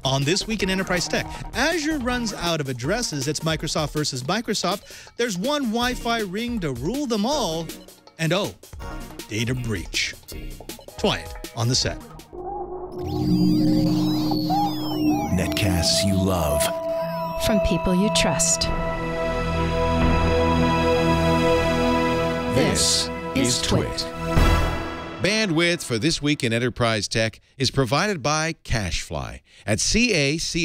On This Week in Enterprise Tech, Azure runs out of addresses. It's Microsoft versus Microsoft. There's one Wi-Fi ring to rule them all. And oh, data breach. Twice on the set. Netcasts you love. From people you trust. This is Twit. Bandwidth for This Week in Enterprise Tech is provided by CacheFly at CacheFly.com.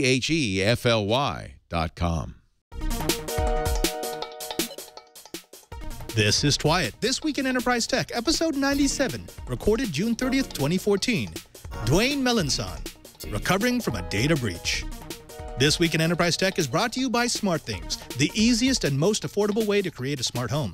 This is Twice. This Week in Enterprise Tech, episode 97, recorded June 30th, 2014. Dwayne Melancon, recovering from a data breach. This Week in Enterprise Tech is brought to you by SmartThings, the easiest and most affordable way to create a smart home.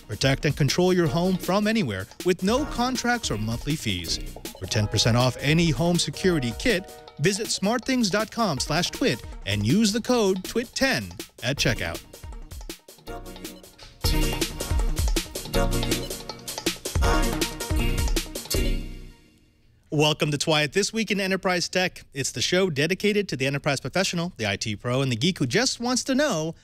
Protect and control your home from anywhere with no contracts or monthly fees. For 10% off any home security kit, visit smartthings.com/twit and use the code TWIT10 at checkout. Welcome to Twice. This Week in Enterprise Tech. It's the show dedicated to the enterprise professional, the IT pro, and the geek who just wants to know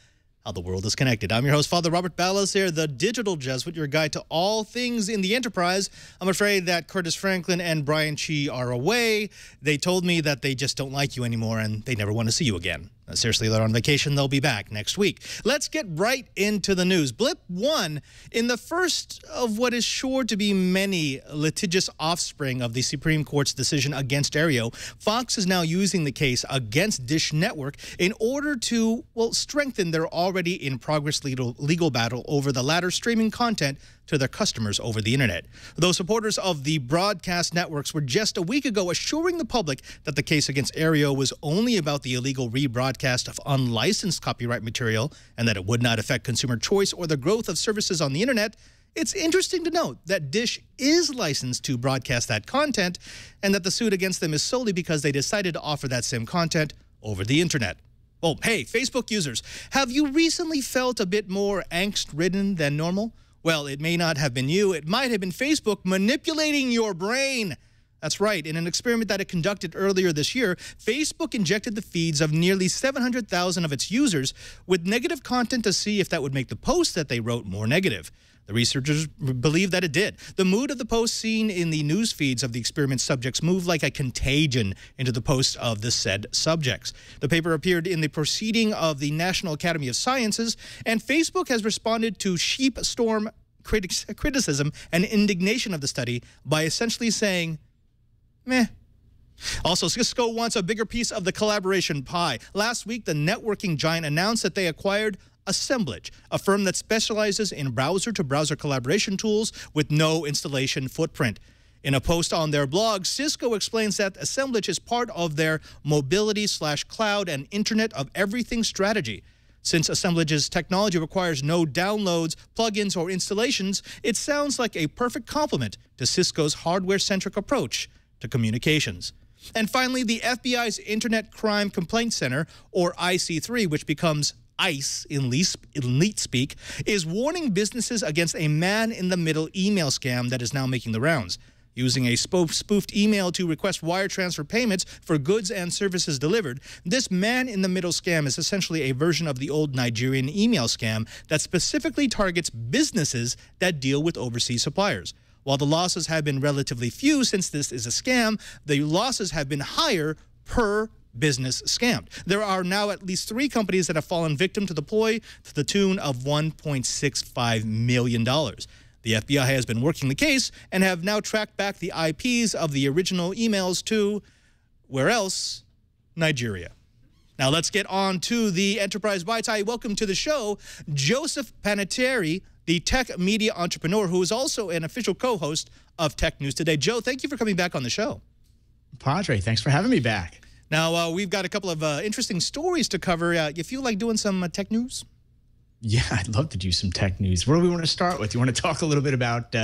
how the world is connected. I'm your host, Father Robert Ballecer, the digital Jesuit, your guide to all things in the enterprise. I'm afraid that Curtis Franklin and Brian Chi are away. They told me that they just don't like you anymore and they never want to see you again. Seriously, they're on vacation. They'll be back next week. Let's get right into the news. Blip 1, in the first of what is sure to be many litigious offspring of the Supreme Court's decision against Aereo, Fox is now using the case against Dish Network in order to, well, strengthen their already in progress legal battle over the latter streaming content to their customers over the internet. Though supporters of the broadcast networks were just a week ago assuring the public that the case against Aereo was only about the illegal rebroadcast of unlicensed copyright material and that it would not affect consumer choice or the growth of services on the internet, it's interesting to note that Dish is licensed to broadcast that content and that the suit against them is solely because they decided to offer that same content over the internet. Oh, hey, Facebook users, have you recently felt a bit more angst-ridden than normal? Well, it may not have been you. It might have been Facebook manipulating your brain. That's right. In an experiment that it conducted earlier this year, Facebook injected the feeds of nearly 700,000 of its users with negative content to see if that would make the posts that they wrote more negative. The researchers believe that it did. The mood of the posts seen in the news feeds of the experiment subjects moved like a contagion into the posts of the said subjects. The paper appeared in the proceeding of the National Academy of Sciences, and Facebook has responded to sheepstorm criticism and indignation of the study by essentially saying, meh. Also, Cisco wants a bigger piece of the collaboration pie. Last week, the networking giant announced that they acquired Assemblage, a firm that specializes in browser-to-browser collaboration tools with no installation footprint. In a post on their blog, Cisco explains that Assemblage is part of their mobility/cloud and Internet of Everything strategy. Since Assemblage's technology requires no downloads, plugins, or installations, it sounds like a perfect complement to Cisco's hardware-centric approach to communications. And finally, the FBI's Internet Crime Complaint Center, or IC3, which becomes ICE in elite speak, is warning businesses against a man-in-the-middle email scam that is now making the rounds. Using a spoofed email to request wire transfer payments for goods and services delivered, this man-in-the-middle scam is essentially a version of the old Nigerian email scam that specifically targets businesses that deal with overseas suppliers. While the losses have been relatively few since this is a scam, the losses have been higher per business scammed. There are now at least 3 companies that have fallen victim to the ploy to the tune of $1.65 million. The FBI has been working the case and have now tracked back the IPs of the original emails to, where else? Nigeria. Now let's get on to the Enterprise Bites. I welcome to the show Joseph Panettieri, the tech media entrepreneur who is also an official co-host of Tech News Today. Joe, thank you for coming back on the show. Padre, thanks for having me back. Now, we've got a couple of interesting stories to cover. You feel like doing some tech news? Yeah, I'd love to do some tech news. Where do we want to start with? You want to talk a little bit about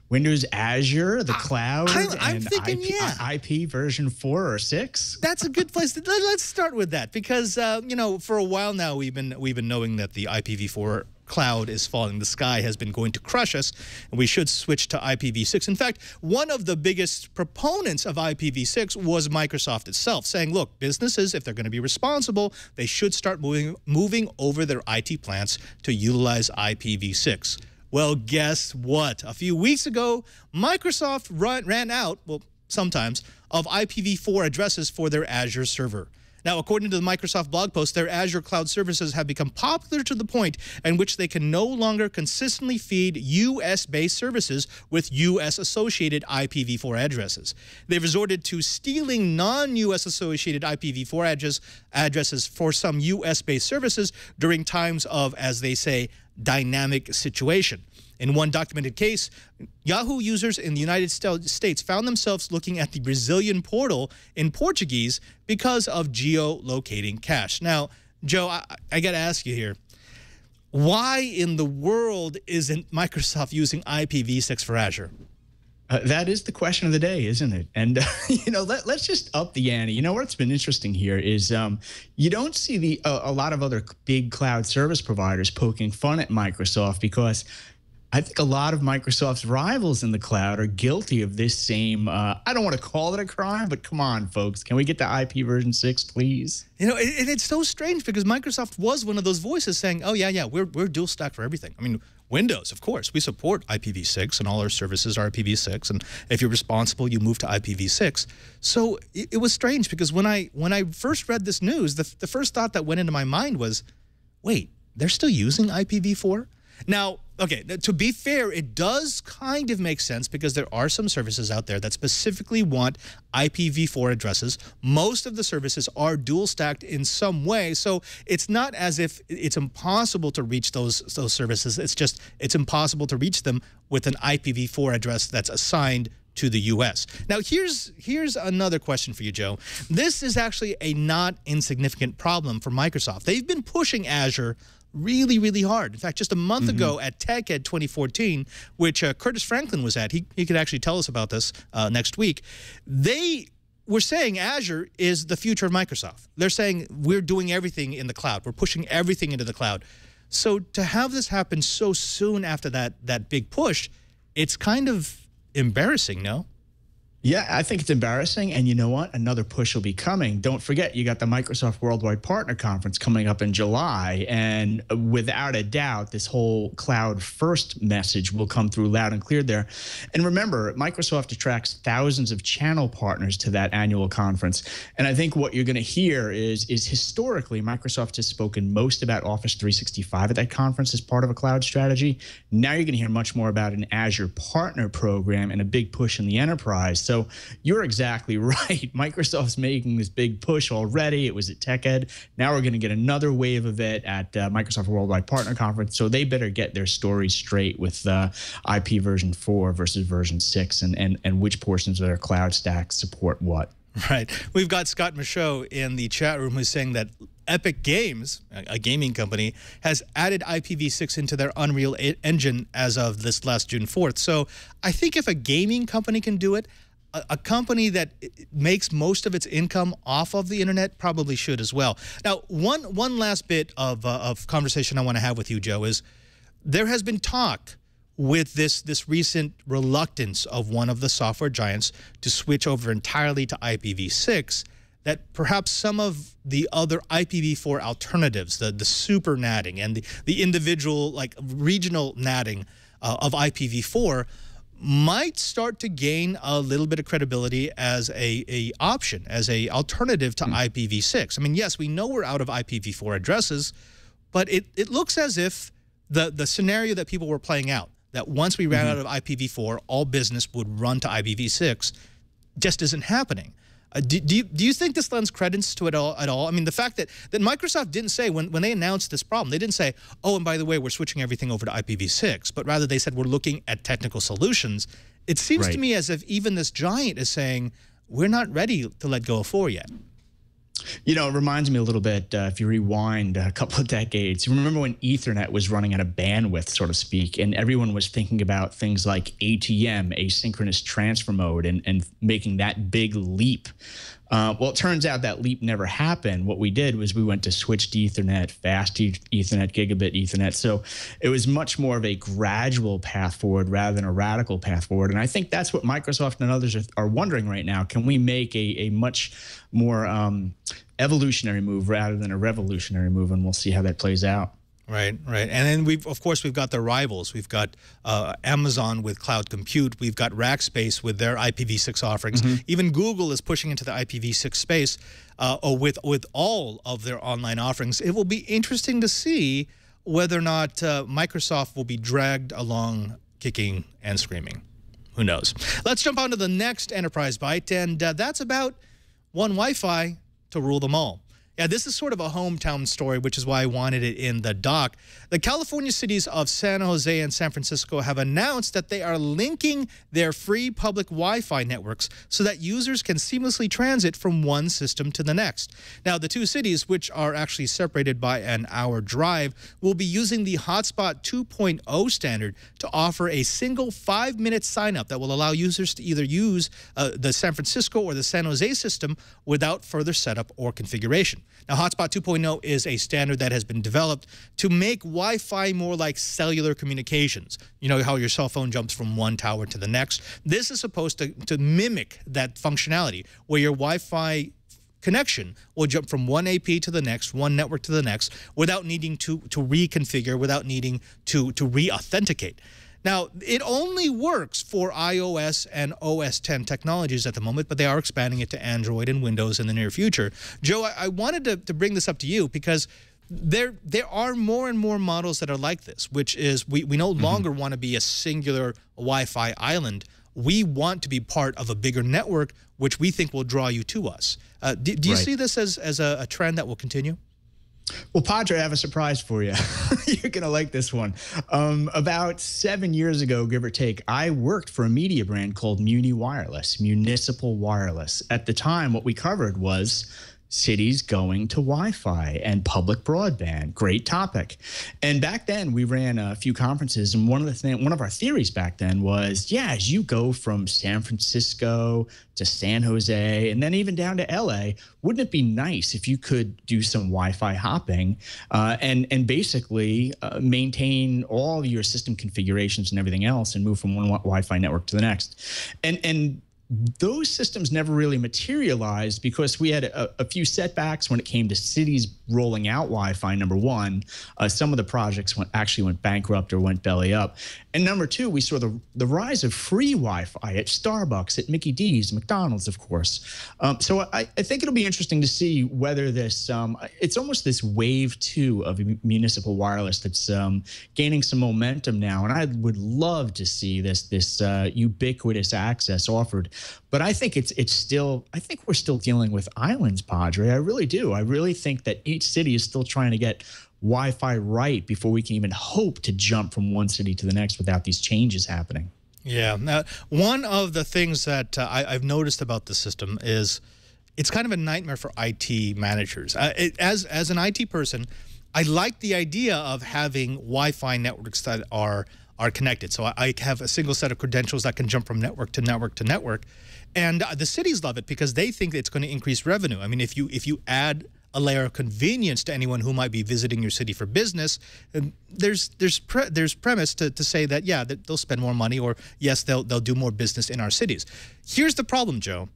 Windows Azure, the cloud, I'm thinking, IP version 4 or 6? That's a good place. Let's start with that because, you know, for a while now we've been knowing that the IPv4 cloud is falling. The sky has been going to crush us, and we should switch to IPv6. In fact, one of the biggest proponents of IPv6 was Microsoft itself, saying, look, businesses, if they're going to be responsible, they should start moving over their IT plants to utilize IPv6. Well, guess what? A few weeks ago, Microsoft ran out, well, sometimes, of IPv4 addresses for their Azure server. Now, according to the Microsoft blog post, their Azure cloud services have become popular to the point in which they can no longer consistently feed US-based services with US-associated IPv4 addresses. They've resorted to stealing non-US associated IPv4 addresses for some US-based services during times of, as they say, dynamic situation. In one documented case, Yahoo users in the United States found themselves looking at the Brazilian portal in Portuguese because of geolocating cache. Now, Joe, I got to ask you here, why in the world isn't Microsoft using IPv6 for Azure? That is the question of the day, isn't it? And, you know, let's just up the ante. You know, what's been interesting here is you don't see a lot of other big cloud service providers poking fun at Microsoft, because I think a lot of Microsoft's rivals in the cloud are guilty of this same, I don't want to call it a crime, but come on, folks. Can we get to IP version 6, please? You know, it's so strange because Microsoft was one of those voices saying, oh, yeah, we're dual stack for everything. I mean, Windows, of course, we support IPv6 and all our services are IPv6. And if you're responsible, you move to IPv6. So it was strange because when I first read this news, the first thought that went into my mind was, wait, they're still using IPv4? Now, okay, to be fair, it does kind of make sense because there are some services out there that specifically want IPv4 addresses. Most of the services are dual stacked in some way, so it's not as if it's impossible to reach those services. It's just it's impossible to reach them with an IPv4 address that's assigned to the U.S. Now, here's another question for you, Joe. This is actually a not insignificant problem for Microsoft. They've been pushing Azure really, really hard. In fact, just a month ago at TechEd 2014, which Curtis Franklin was at, he could actually tell us about this next week, they were saying Azure is the future of Microsoft. They're saying we're doing everything in the cloud. We're pushing everything into the cloud. So to have this happen so soon after that big push, it's kind of embarrassing, no? Yeah, I think it's embarrassing. And you know what? Another push will be coming. Don't forget, you got the Microsoft Worldwide Partner Conference coming up in July. And without a doubt, this whole cloud first message will come through loud and clear there. And remember, Microsoft attracts thousands of channel partners to that annual conference. And I think what you're going to hear is historically, Microsoft has spoken most about Office 365 at that conference as part of a cloud strategy. Now you're going to hear much more about an Azure partner program and a big push in the enterprise. So you're exactly right. Microsoft's making this big push already. It was at TechEd. Now we're going to get another wave of it at Microsoft Worldwide Partner Conference. So they better get their story straight with IP version 4 versus version 6 and which portions of their cloud stack support what. Right. We've got Scott Michaud in the chat room who's saying that Epic Games, a gaming company, has added IPv6 into their Unreal Engine as of this last June 4th. So I think if a gaming company can do it, a company that makes most of its income off of the internet probably should as well. Now, one last bit of conversation I want to have with you, Joe, is there has been talk with this recent reluctance of one of the software giants to switch over entirely to IPv6 that perhaps some of the other IPv4 alternatives, the super natting and the individual like regional natting of IPv4 might start to gain a little bit of credibility as a option, as a alternative to IPv6. I mean, yes, we know we're out of IPv4 addresses, but it looks as if the scenario that people were playing out, that once we ran out of IPv4, all business would run to IPv6, just isn't happening. Do you think this lends credence to it at all? I mean, the fact that Microsoft didn't say, when they announced this problem, they didn't say, oh, and by the way, we're switching everything over to IPv6, but rather they said we're looking at technical solutions. It seems to me as if even this giant is saying, we're not ready to let go of 4 yet. You know, it reminds me a little bit, if you rewind a couple of decades, you remember when Ethernet was running out of bandwidth, so to speak, and everyone was thinking about things like ATM, asynchronous transfer mode, and making that big leap. Well, it turns out that leap never happened. What we did was we went to switched Ethernet, fast Ethernet, gigabit Ethernet. So it was much more of a gradual path forward rather than a radical path forward. And I think that's what Microsoft and others are wondering right now. Can we make a much more evolutionary move rather than a revolutionary move? And we'll see how that plays out. Right, right. And then of course, we've got the rivals. We've got Amazon with cloud compute. We've got Rackspace with their IPv6 offerings. Even Google is pushing into the IPv6 space with all of their online offerings. It will be interesting to see whether or not Microsoft will be dragged along kicking and screaming. Who knows? Let's jump on to the next Enterprise Byte, and that's about one Wi-Fi to rule them all. Yeah, this is sort of a hometown story, which is why I wanted it in the doc. The California cities of San Jose and San Francisco have announced that they are linking their free public Wi-Fi networks so that users can seamlessly transit from one system to the next. Now, the two cities, which are actually separated by an hour drive, will be using the Hotspot 2.0 standard to offer a single 5-minute sign-up that will allow users to either use the San Francisco or the San Jose system without further setup or configuration. Now, Hotspot 2.0 is a standard that has been developed to make Wi-Fi more like cellular communications. You know how your cell phone jumps from one tower to the next? This is supposed to mimic that functionality, where your Wi-Fi connection will jump from one AP to the next, one network to the next, without needing to reconfigure, without needing to re-authenticate. Now, it only works for iOS and OS X technologies at the moment, but they are expanding it to Android and Windows in the near future. Joe, I wanted to bring this up to you because there are more and more models that are like this, which is we no longer want to be a singular Wi-Fi island. We want to be part of a bigger network, which we think will draw you to us. Do you see this as a trend that will continue? Well, Padre, I have a surprise for you. You're going to like this one. About 7 years ago, give or take, I worked for a media brand called Muni Wireless, Municipal Wireless. At the time, what we covered was cities going to Wi-Fi and public broadband. Great topic. And back then, we ran a few conferences, and one of our theories back then was, yeah, as you go from San Francisco to San Jose and then even down to LA, wouldn't it be nice if you could do some Wi-Fi hopping and basically maintain all your system configurations and everything else and move from one Wi-Fi network to the next? And those systems never really materialized because we had a few setbacks when it came to cities rolling out Wi-Fi. Number one, some of the projects actually went bankrupt or went belly up. And number two, we saw the rise of free Wi-Fi at Starbucks, at Mickey D's, McDonald's, of course. So I think it'll be interesting to see whether this, it's almost this wave 2 of municipal wireless that's gaining some momentum now. And I would love to see this ubiquitous access offered. But I think I think we're still dealing with islands, Padre. I really do. I really think that each city is still trying to get Wi-Fi right before we can even hope to jump from one city to the next without these changes happening. Yeah. Now, one of the things that I've noticed about the system is it's kind of a nightmare for IT managers. As an IT person, I like the idea of having Wi-Fi networks that are connected. So I have a single set of credentials that can jump from network to network to network. And the cities love it because they think it's going to increase revenue. I mean, if you add a layer of convenience to anyone who might be visiting your city for business, there's premise to say that, yeah, that they'll spend more money, or yes, they'll do more business in our cities. Here's the problem, Joe.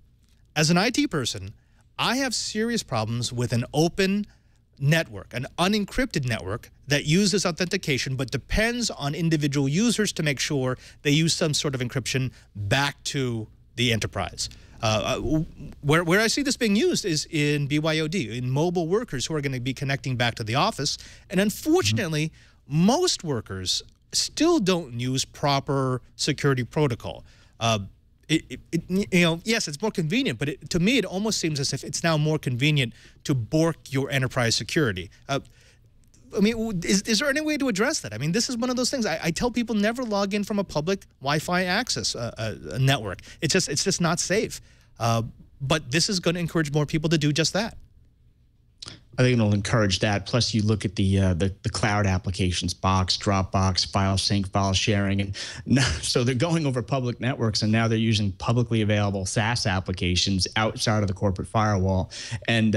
As an IT person, I have serious problems with an open network, an unencrypted network that uses authentication but depends on individual users to make sure they use some sort of encryption back to the enterprise. Where I see this being used is in BYOD, in mobile workers who are going to be connecting back to the office. And unfortunately, most workers still don't use proper security protocol. Yes, it's more convenient, but to me, it almost seems as if it's now more convenient to bork your enterprise security. I mean, is there any way to address that? I mean, this is one of those things. I tell people never log in from a public Wi-Fi access network. It's just not safe. But this is going to encourage more people to do just that. I think it'll encourage that. Plus, you look at the cloud applications, Box, Dropbox, file sync, file sharing, and now, so they're going over public networks, and now they're using publicly available SaaS applications outside of the corporate firewall. And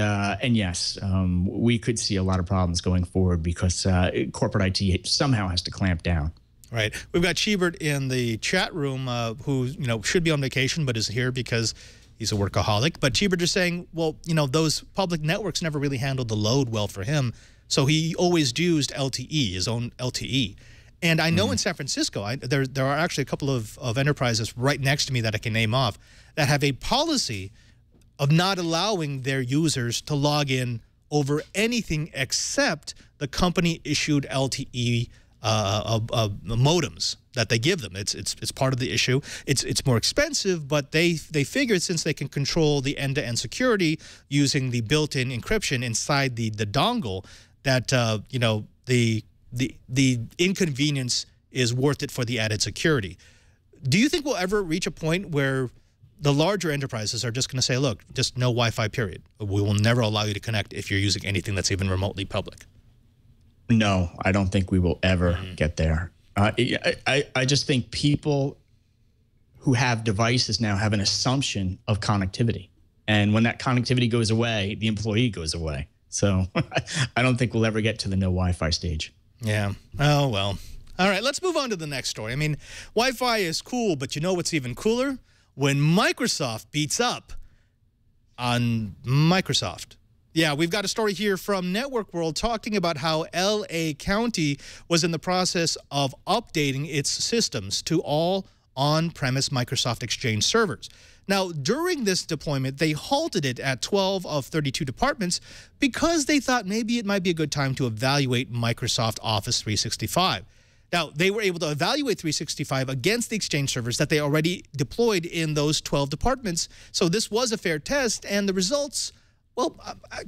yes, we could see a lot of problems going forward because corporate IT somehow has to clamp down. Right. We've got Chibert in the chat room who should be on vacation but is here because he's a workaholic. But Chibert is saying, well, those public networks never really handled the load well for him. So he always used LTE, his own LTE. And I know in San Francisco, there are actually a couple of enterprises right next to me that I can name off that have a policy of not allowing their users to log in over anything except the company-issued LTE modems that they give them. It's part of the issue. It's more expensive, but they figured since they can control the end-to-end security using the built-in encryption inside the dongle, that the inconvenience is worth it for the added security. Do you think we'll ever reach a point where the larger enterprises are just going to say, look, just no Wi-Fi, period. We will never allow you to connect if you're using anything that's even remotely public? No, I don't think we will ever get there. I just think people who have devices now have an assumption of connectivity. And when that connectivity goes away, the employee goes away. So I don't think we'll ever get to the no Wi-Fi stage. Yeah. Oh, well. All right, let's move on to the next story. I mean, Wi-Fi is cool, but you know what's even cooler? When Microsoft beats up on Microsoft. Yeah, we've got a story here from Network World talking about how LA County was in the process of updating its systems to all on-premise Microsoft Exchange servers. Now, during this deployment, they halted it at 12 of 32 departments because they thought maybe it might be a good time to evaluate Microsoft Office 365. Now, they were able to evaluate 365 against the Exchange servers that they already deployed in those 12 departments. So this was a fair test, and the results, well,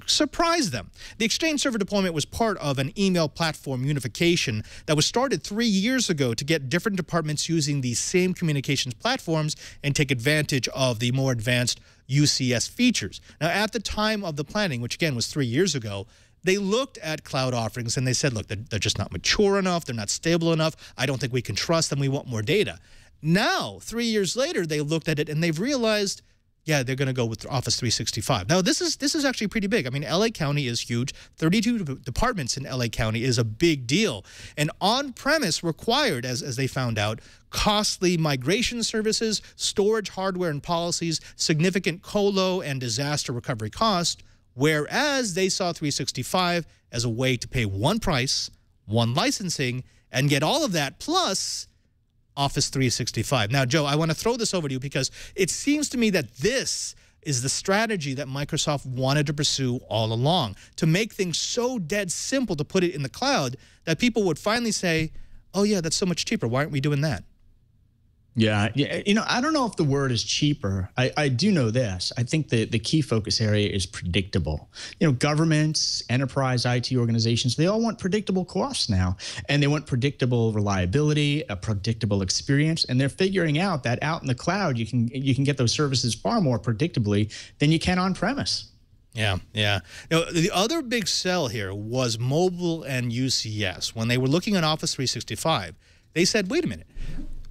surprised them. The Exchange server deployment was part of an email platform unification that was started 3 years ago to get different departments using the same communications platforms and take advantage of the more advanced UCS features. Now, at the time of the planning, which again was 3 years ago, they looked at cloud offerings and they said, look, they're just not mature enough. They're not stable enough. I don't think we can trust them. We want more data. Now, 3 years later, they looked at it and they've realized, yeah, they're going to go with Office 365. Now, this is actually pretty big. I mean, LA County is huge. 32 departments in LA County is a big deal. And on-premise required, as they found out, costly migration services, storage hardware and policies, significant colo and disaster recovery costs, whereas they saw 365 as a way to pay one price, one licensing, and get all of that plus Office 365. Now, Joe, I want to throw this over to you because it seems to me that this is the strategy that Microsoft wanted to pursue all along, to make things so dead simple to put it in the cloud that people would finally say, oh, yeah, that's so much cheaper. Why aren't we doing that? Yeah, I don't know if the word is cheaper. I do know this. I think the key focus area is predictable. Governments, enterprise IT organizations, they all want predictable costs now. And they want predictable reliability, a predictable experience. And they're figuring out that out in the cloud, you can get those services far more predictably than you can on premise. Yeah, yeah. The other big sell here was mobile and UCS. When they were looking at Office 365, they said, wait a minute.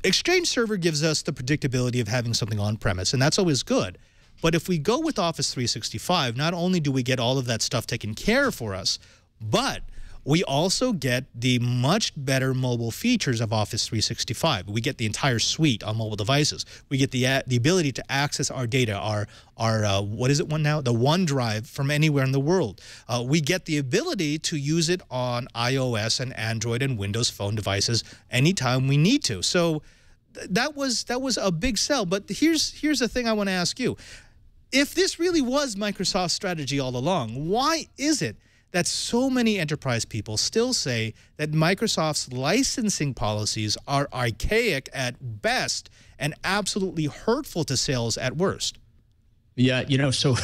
Exchange Server gives us the predictability of having something on-premise, and that's always good. But if we go with Office 365, not only do we get all of that stuff taken care of for us, but we also get the much better mobile features of Office 365. We get the entire suite on mobile devices. We get the ability to access our data, our what is it one now? The OneDrive from anywhere in the world. We get the ability to use it on iOS and Android and Windows Phone devices anytime we need to. So that was a big sell. But here's the thing I want to ask you. If this really was Microsoft's strategy all along, why is it that so many enterprise people still say that Microsoft's licensing policies are archaic at best and absolutely hurtful to sales at worst? Yeah, you know, so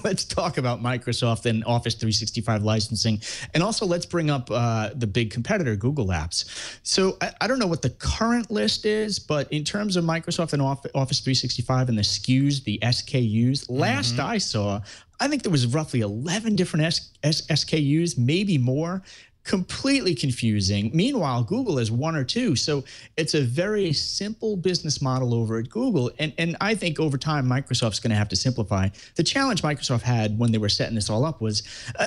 let's talk about Microsoft and Office 365 licensing. And also let's bring up the big competitor, Google Apps. So I don't know what the current list is, but in terms of Microsoft and Office 365 and the SKUs, the SKUs, last I saw, I think there was roughly 11 different SKUs, maybe more. Completely confusing. Meanwhile, Google has one or two. So it's a very simple business model over at Google. And I think over time, Microsoft's going to have to simplify. The challenge Microsoft had when they were setting this all up was,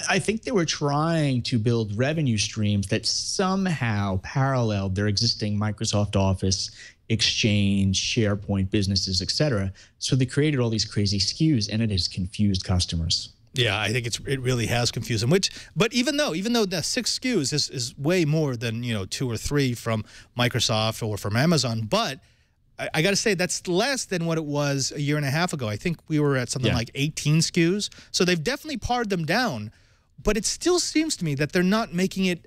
I think they were trying to build revenue streams that somehow paralleled their existing Microsoft Office, Exchange, SharePoint businesses, et cetera. So they created all these crazy SKUs, and it has confused customers. Yeah, I think it really has confused them. But even though the 6 SKUs is way more than 2 or 3 from Microsoft or from Amazon, but I got to say that's less than what it was a year and a half ago. I think we were at something like 18 SKUs. So they've definitely pared them down. But it still seems to me that they're not making it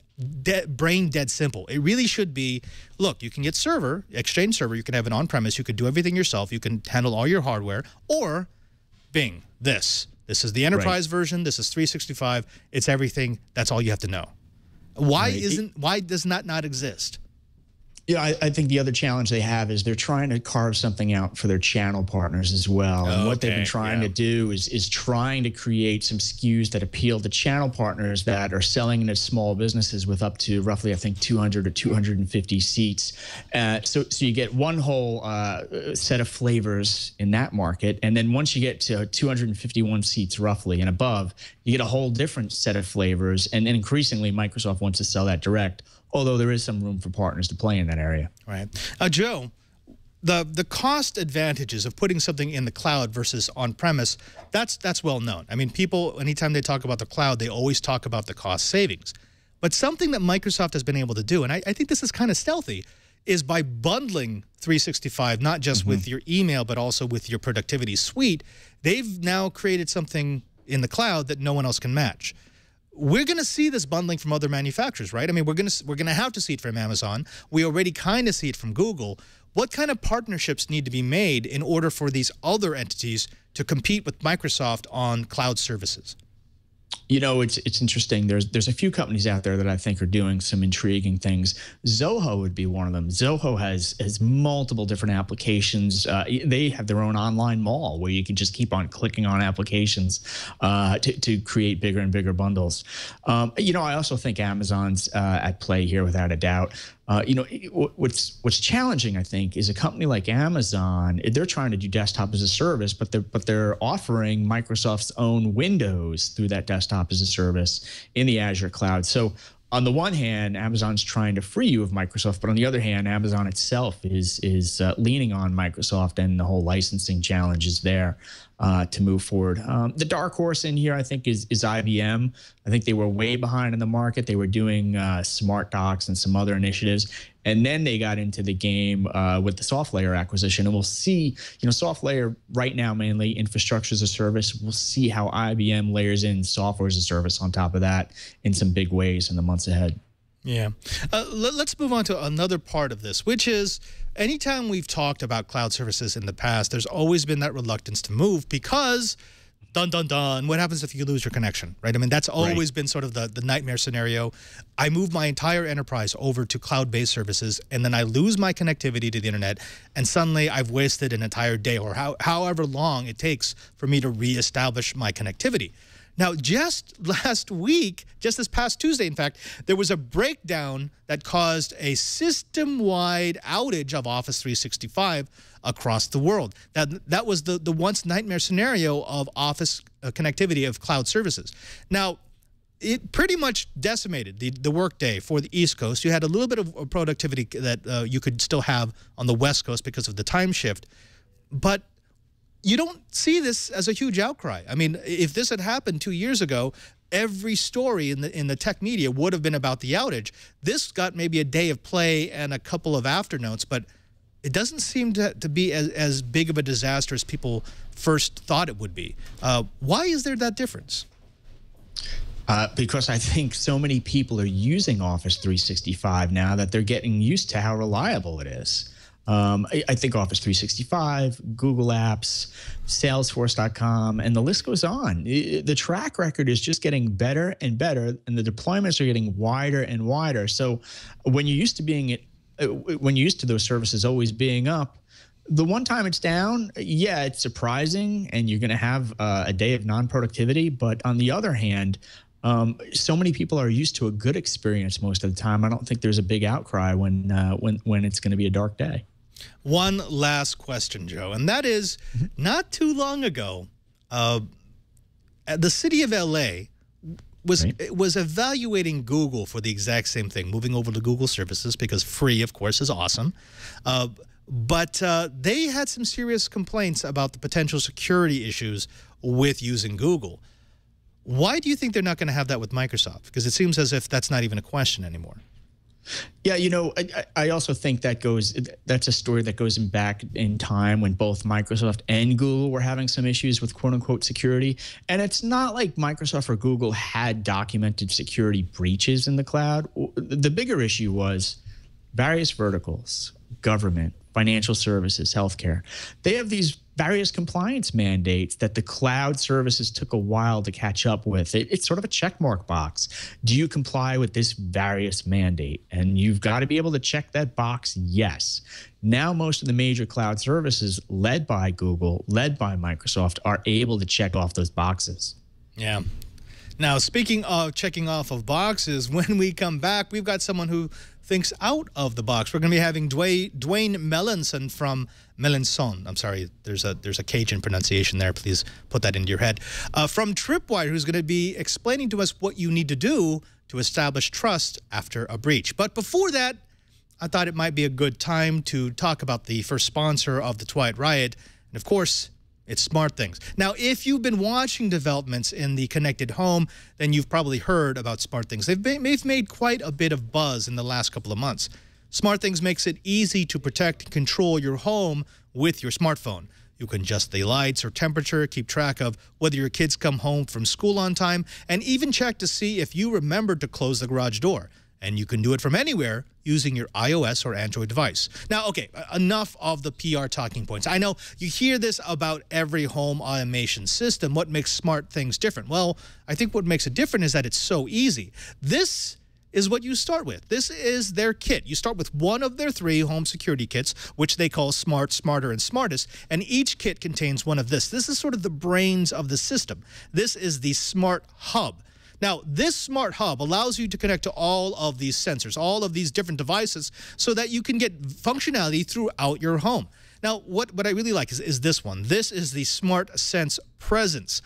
brain dead simple. It really should be, look, you can get Exchange server, you can have it on premise, you can do everything yourself, you can handle all your hardware, or Bing, this is the enterprise version, this is 365, it's everything, that's all you have to know. Why does that not exist? Yeah, I think the other challenge they have is they're trying to carve something out for their channel partners as well. And what they've been trying to do is trying to create some SKUs that appeal to channel partners that are selling into small businesses with up to roughly, I think, 200 or 250 seats. So you get one whole set of flavors in that market. And then once you get to 251 seats roughly and above, you get a whole different set of flavors. And then increasingly, Microsoft wants to sell that direct, although there is some room for partners to play in that area. Right. Joe, the cost advantages of putting something in the cloud versus on-premise, that's well known. I mean, people, anytime they talk about the cloud, they always talk about the cost savings. But something that Microsoft has been able to do, and I think this is kind of stealthy, is by bundling 365, not just with your email, but also with your productivity suite, they've now created something in the cloud that no one else can match. We're going to see this bundling from other manufacturers, right? I mean, we're going to have to see it from Amazon. We already kind of see it from Google. What kind of partnerships need to be made in order for these other entities to compete with Microsoft on cloud services? You know, it's interesting. There's a few companies out there that I think are doing some intriguing things. Zoho would be one of them. Zoho has multiple different applications. They have their own online mall where you can just keep on clicking on applications to create bigger and bigger bundles. You know, I also think Amazon's at play here without a doubt. You know, what's challenging, I think, is a company like Amazon. They're trying to do desktop as a service, but they're offering Microsoft's own Windows through that desktop as a service in the Azure cloud. So on the one hand, Amazon's trying to free you of Microsoft, but on the other hand, Amazon itself is leaning on Microsoft, and the whole licensing challenge is there to move forward. The dark horse in here, I think, is IBM. I think they were way behind in the market. They were doing smart docks and some other initiatives, and then they got into the game with the SoftLayer acquisition. And we'll see, you know, SoftLayer right now mainly infrastructure as a service. We'll see how IBM layers in software as a service on top of that in some big ways in the months ahead. Yeah. Let's move on to another part of this, which is anytime we've talked about cloud services in the past, there's always been that reluctance to move because, dun, dun, dun, what happens if you lose your connection, right? I mean, that's always been sort of the nightmare scenario. I move my entire enterprise over to cloud-based services, and then I lose my connectivity to the internet, and suddenly I've wasted an entire day or however long it takes for me to reestablish my connectivity. Now, just last week, just this past Tuesday, in fact, there was a breakdown that caused a system-wide outage of Office 365 across the world. That was the once nightmare scenario of Office connectivity of cloud services. Now, it pretty much decimated the workday for the East Coast. You had a little bit of productivity that you could still have on the West Coast because of the time shift, but you don't see this as a huge outcry. I mean, if this had happened 2 years ago, every story in the tech media would have been about the outage. This got maybe a day of play and a couple of afternotes, but it doesn't seem to be as big of a disaster as people first thought it would be. Why is there that difference? Because I think so many people are using Office 365 now that they're getting used to how reliable it is. I think Office 365, Google Apps, Salesforce.com, and the list goes on. The track record is just getting better and better, and the deployments are getting wider and wider. So when you're used to those services always being up, the one time it's down, yeah, it's surprising, and you're going to have a day of non-productivity. But on the other hand, so many people are used to a good experience most of the time. I don't think there's a big outcry when it's going to be a dark day. One last question, Joe, and that is, not too long ago, the city of LA was evaluating Google for the exact same thing, moving over to Google services, because free, of course, is awesome. But they had some serious complaints about the potential security issues with using Google. Why do you think they're not going to have that with Microsoft? Because it seems as if that's not even a question anymore. Yeah, you know, I also think that's a story that goes back in time when both Microsoft and Google were having some issues with quote-unquote security. And it's not like Microsoft or Google had documented security breaches in the cloud. The bigger issue was various verticals, government, financial services, healthcare. They have these various compliance mandates that the cloud services took a while to catch up with. It's sort of a checkmark box. Do you comply with this various mandate? And you've got to be able to check that box, yes. Now most of the major cloud services led by Google, led by Microsoft, are able to check off those boxes. Yeah. Now, speaking of checking off of boxes, when we come back, we've got someone who thinks out of the box. We're going to be having Dwayne Melancon from Melancon. I'm sorry, there's a Cajun pronunciation there. Please put that into your head. From Tripwire, who's going to be explaining to us what you need to do to establish trust after a breach. But before that, I thought it might be a good time to talk about the first sponsor of the Twilight Riot, and of course, it's SmartThings. Now, if you've been watching developments in the connected home, then you've probably heard about SmartThings. They've made quite a bit of buzz in the last couple of months. SmartThings makes it easy to protect and control your home with your smartphone. You can adjust the lights or temperature, keep track of whether your kids come home from school on time, and even check to see if you remembered to close the garage door. And you can do it from anywhere using your iOS or Android device. Now, okay, enough of the PR talking points. I know you hear this about every home automation system. What makes SmartThings different? Well, I think what makes it different is that it's so easy. This is what you start with. This is their kit. You start with one of their 3 home security kits, which they call Smart, Smarter, and Smartest, and each kit contains one of this. This is sort of the brains of the system. This is the Smart Hub. Now, this Smart Hub allows you to connect to all of these sensors, all of these different devices, so that you can get functionality throughout your home. Now, what I really like is this one. This is the Smart Sensor Presence.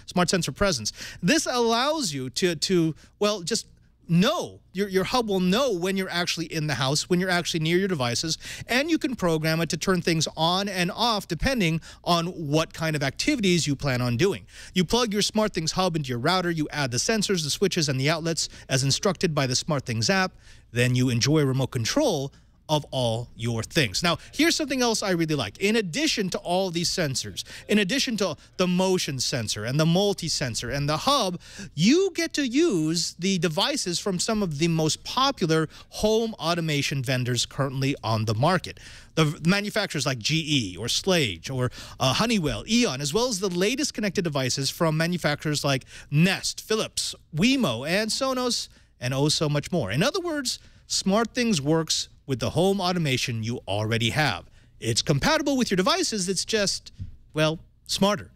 This allows you to well, just know, your hub will know when you're actually in the house, when you're actually near your devices, and you can program it to turn things on and off depending on what kind of activities you plan on doing. You plug your SmartThings hub into your router, you add the sensors, the switches, and the outlets as instructed by the SmartThings app, then you enjoy remote control of all your things. Now, here's something else I really like. In addition to all these sensors, in addition to the motion sensor and the multi-sensor and the hub, you get to use the devices from some of the most popular home automation vendors currently on the market. The manufacturers like GE or Slage or Honeywell, Eon, as well as the latest connected devices from manufacturers like Nest, Philips, Wemo, and Sonos, and oh so much more. In other words, SmartThings works with the home automation you already have. It's compatible with your devices, it's just, well, smarter.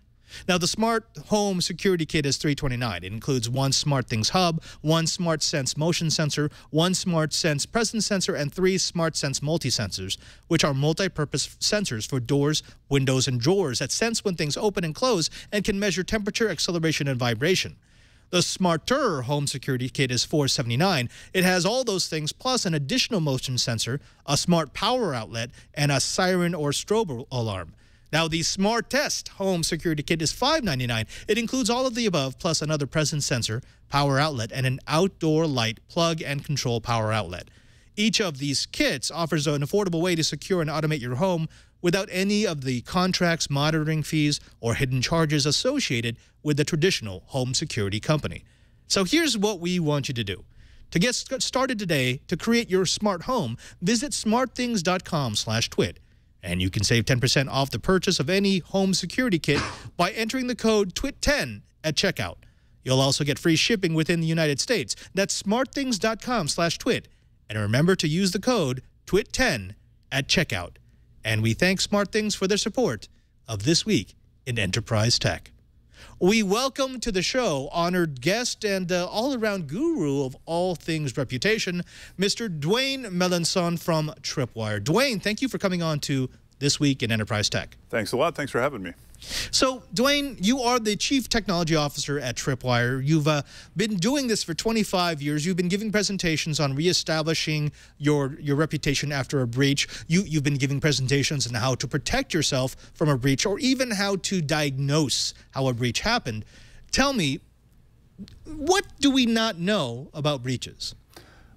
Now, the Smart Home Security Kit is $329. It includes one SmartThings hub, one SmartSense motion sensor, one SmartSense presence sensor, and 3 SmartSense multi-sensors, which are multi-purpose sensors for doors, windows, and drawers that sense when things open and close and can measure temperature, acceleration, and vibration. The Smarter Home Security Kit is $479. It has all those things plus an additional motion sensor, a smart power outlet, and a siren or strobe alarm. Now, the Smartest Home Security Kit is $599. It includes all of the above plus another presence sensor, power outlet, and an outdoor light plug and control power outlet. Each of these kits offers an affordable way to secure and automate your home without any of the contracts, monitoring fees, or hidden charges associated with the traditional home security company. So here's what we want you to do. To get started today, to create your smart home, visit smartthings.com/twit. And you can save 10% off the purchase of any home security kit by entering the code TWIT10 at checkout. You'll also get free shipping within the United States. That's smartthings.com/twit. And remember to use the code TWIT10 at checkout. And we thank SmartThings for their support of This Week in Enterprise Tech. We welcome to the show honored guest and all-around guru of all things reputation, Mr. Dwayne Melancon from Tripwire. Dwayne, thank you for coming on to This Week in Enterprise Tech. Thanks a lot. Thanks for having me. So, Dwayne, you are the Chief Technology Officer at Tripwire. You've been doing this for 25 years. You've been giving presentations on reestablishing your reputation after a breach. You've been giving presentations on how to protect yourself from a breach, or even how to diagnose how a breach happened. Tell me, what do we not know about breaches?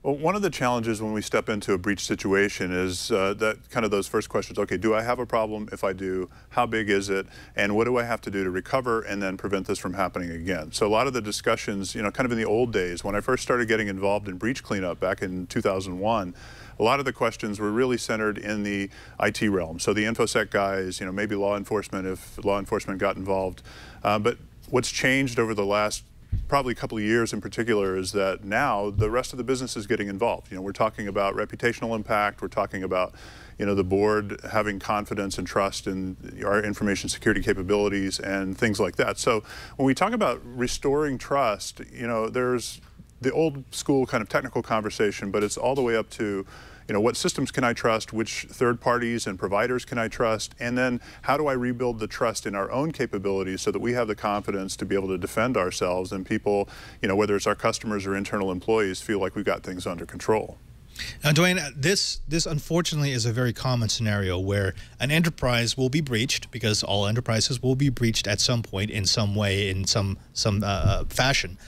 Well, one of the challenges when we step into a breach situation is that kind of those first questions. Okay, do I have a problem? If I do, how big is it? And what do I have to do to recover and then prevent this from happening again? So a lot of the discussions, you know, kind of in the old days, when I first started getting involved in breach cleanup back in 2001, a lot of the questions were really centered in the IT realm. So the InfoSec guys, you know, maybe law enforcement if law enforcement got involved. But what's changed over the last probably a couple of years in particular is that now the rest of the business is getting involved. You know, we're talking about reputational impact. We're talking about, you know, the board having confidence and trust in our information security capabilities and things like that. So when we talk about restoring trust, you know, there's the old school kind of technical conversation, but it's all the way up to, you know, what systems can I trust, which third parties and providers can I trust, and then how do I rebuild the trust in our own capabilities so that we have the confidence to be able to defend ourselves and people, you know, whether it's our customers or internal employees, feel like we've got things under control. Now, Dwayne, this unfortunately is a very common scenario where an enterprise will be breached, because all enterprises will be breached at some point in some way, in some fashion,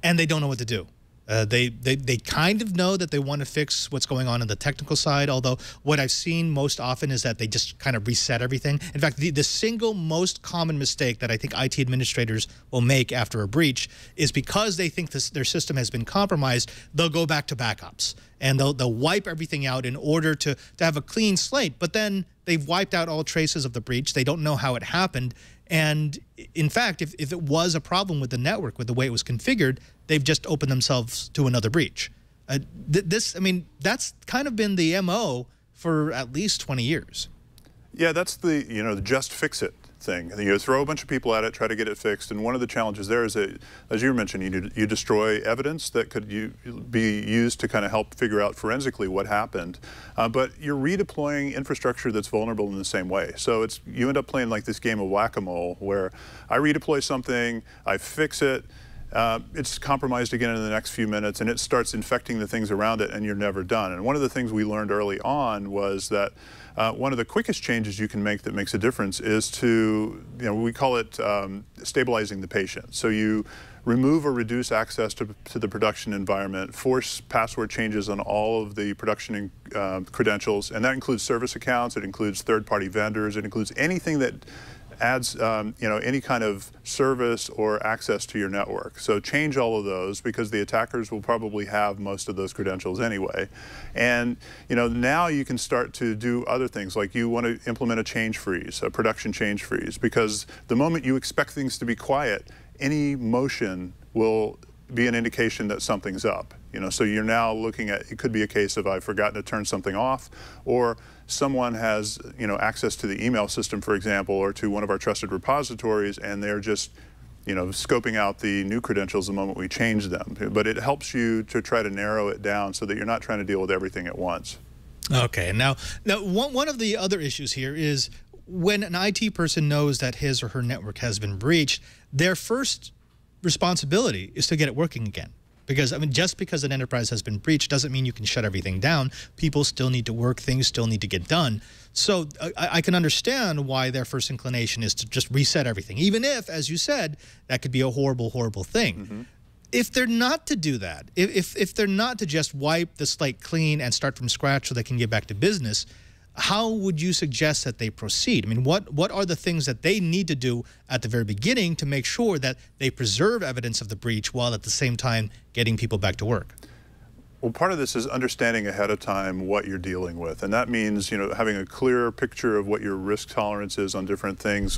and they don't know what to do. They kind of know that they want to fix what's going on the technical side, although what I've seen most often is that they just kind of reset everything. In fact, the single most common mistake that I think IT administrators will make after a breach is because they think their system has been compromised, they'll go back to backups and they'll wipe everything out in order to have a clean slate. But then they've wiped out all traces of the breach. They don't know how it happened. And in fact, if it was a problem with the network, with the way it was configured, they've just opened themselves to another breach. I mean, that's kind of been the MO for at least 20 years. Yeah, that's the, you know, the just fix it thing. You throw a bunch of people at it, try to get it fixed, and one of the challenges there is that, as you mentioned, you destroy evidence that could be used to kind of help figure out forensically what happened, but you're redeploying infrastructure that's vulnerable in the same way. So you end up playing like this game of whack-a-mole where I redeploy something, I fix it, it's compromised again in the next few minutes, and it starts infecting the things around it, and you're never done. And one of the things we learned early on was that one of the quickest changes you can make that makes a difference is to, you know, we call it stabilizing the patient. So you remove or reduce access to the production environment, force password changes on all of the production credentials, and that includes service accounts, it includes third-party vendors, it includes anything that adds you know, any kind of service or access to your network. So change all of those, because the attackers will probably have most of those credentials anyway. And you know, now you can start to do other things, like you want to implement a change freeze, a production change freeze, because the moment you expect things to be quiet, any motion will be an indication that something's up. You know, so you're now looking at, it could be a case of I've forgotten to turn something off, or someone has, you know, access to the email system, for example, or to one of our trusted repositories, and they're just, you know, scoping out the new credentials the moment we change them. But it helps you to try to narrow it down so that you're not trying to deal with everything at once. Okay, now one of the other issues here is when an IT person knows that his or her network has been breached, their first responsibility is to get it working again. Because, I mean, just because an enterprise has been breached doesn't mean you can shut everything down. People still need to work, things still need to get done. So I can understand why their first inclination is to just reset everything, even if, as you said, that could be a horrible, horrible thing. Mm-hmm. If they're not to do that, if they're not to just wipe the slate clean and start from scratch so they can get back to business, how would you suggest that they proceed? I mean, what are the things that they need to do at the very beginning to make sure that they preserve evidence of the breach while at the same time getting people back to work? Well, part of this is understanding ahead of time what you're dealing with, and that means, you know, having a clear picture of what your risk tolerance is on different things.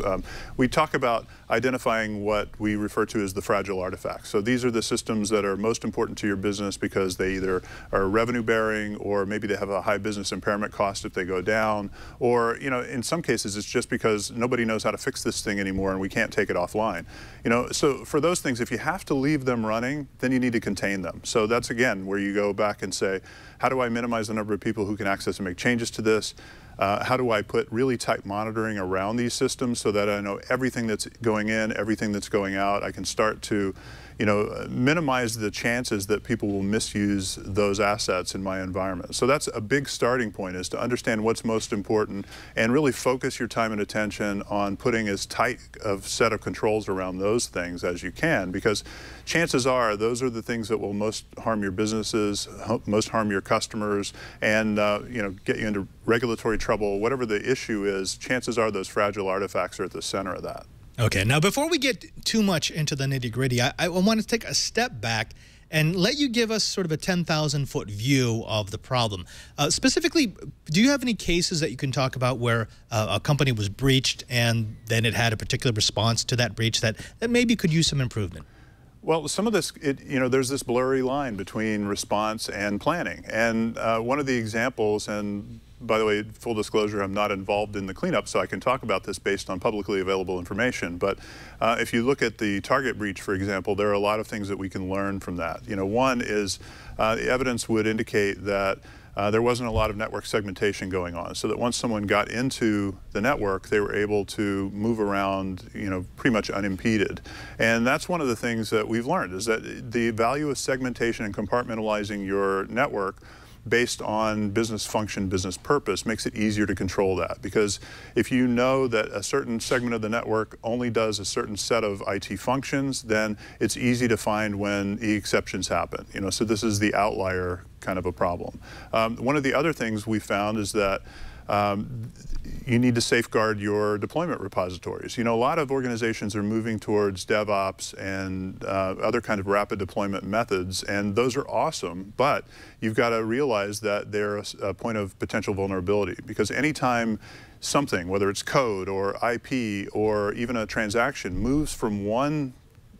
We talk about identifying what we refer to as the fragile artifacts. So these are the systems that are most important to your business because they either are revenue bearing, or maybe they have a high business impairment cost if they go down, or, you know, in some cases it's just because nobody knows how to fix this thing anymore and we can't take it offline. You know, so for those things, if you have to leave them running, then you need to contain them. So that's, again, where you go back and say, how do I minimize the number of people who can access and make changes to this? How do I put really tight monitoring around these systems so that I know everything that's going in, everything that's going out? I can start to, you know, minimize the chances that people will misuse those assets in my environment. So that's a big starting point, is to understand what's most important and really focus your time and attention on putting as tight of set of controls around those things as you can, because chances are those are the things that will most harm your businesses, most harm your customers, and you know, get you into regulatory trouble. Whatever the issue is, chances are those fragile artifacts are at the center of that. Okay, now before we get too much into the nitty-gritty, I want to take a step back and let you give us sort of a 10,000-foot view of the problem. Specifically, do you have any cases that you can talk about where a company was breached and then it had a particular response to that breach that maybe could use some improvement? Well, some of this, you know, there's this blurry line between response and planning. And one of the examples, and by the way, full disclosure, I'm not involved in the cleanup, so I can talk about this based on publicly available information. But if you look at the Target breach, for example, there are a lot of things that we can learn from that. You know, one is the evidence would indicate that there wasn't a lot of network segmentation going on, so that once someone got into the network, they were able to move around, you know, pretty much unimpeded. And that's one of the things that we've learned, is that the value of segmentation and compartmentalizing your network based on business function, business purpose, makes it easier to control that. Because if you know that a certain segment of the network only does a certain set of IT functions, then it's easy to find when the exceptions happen. You know, so this is the outlier kind of a problem. One of the other things we found is that you need to safeguard your deployment repositories. You know, a lot of organizations are moving towards DevOps and other kind of rapid deployment methods, and those are awesome, but you've got to realize that they're a point of potential vulnerability, because anytime something, whether it's code or IP or even a transaction, moves from one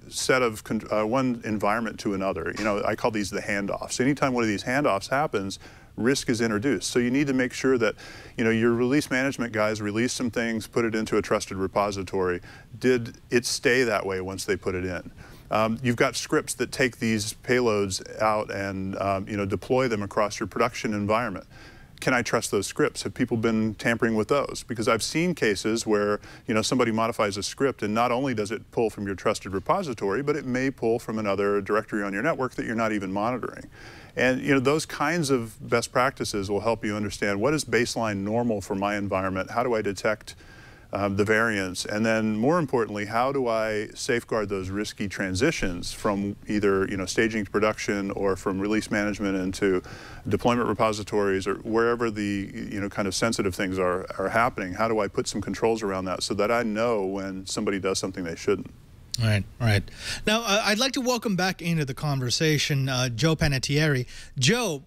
set of one environment to another, you know, I call these the handoffs. Anytime one of these handoffs happens, risk is introduced. So you need to make sure that, you know, your release management guys release some things, put it into a trusted repository. Did it stay that way once they put it in? You've got scripts that take these payloads out and you know, deploy them across your production environment. Can I trust those scripts? Have people been tampering with those? Because I've seen cases where, you know, somebody modifies a script and not only does it pull from your trusted repository, but it may pull from another directory on your network that you're not even monitoring. And, you know, those kinds of best practices will help you understand what is baseline normal for my environment, how do I detect the variance, and then more importantly, how do I safeguard those risky transitions from either, you know, staging to production or from release management into deployment repositories or wherever the, you know, kind of sensitive things are happening. How do I put some controls around that so that I know when somebody does something they shouldn't? All right, all right. Now, I'd like to welcome back into the conversation Joe Panettieri. Joe,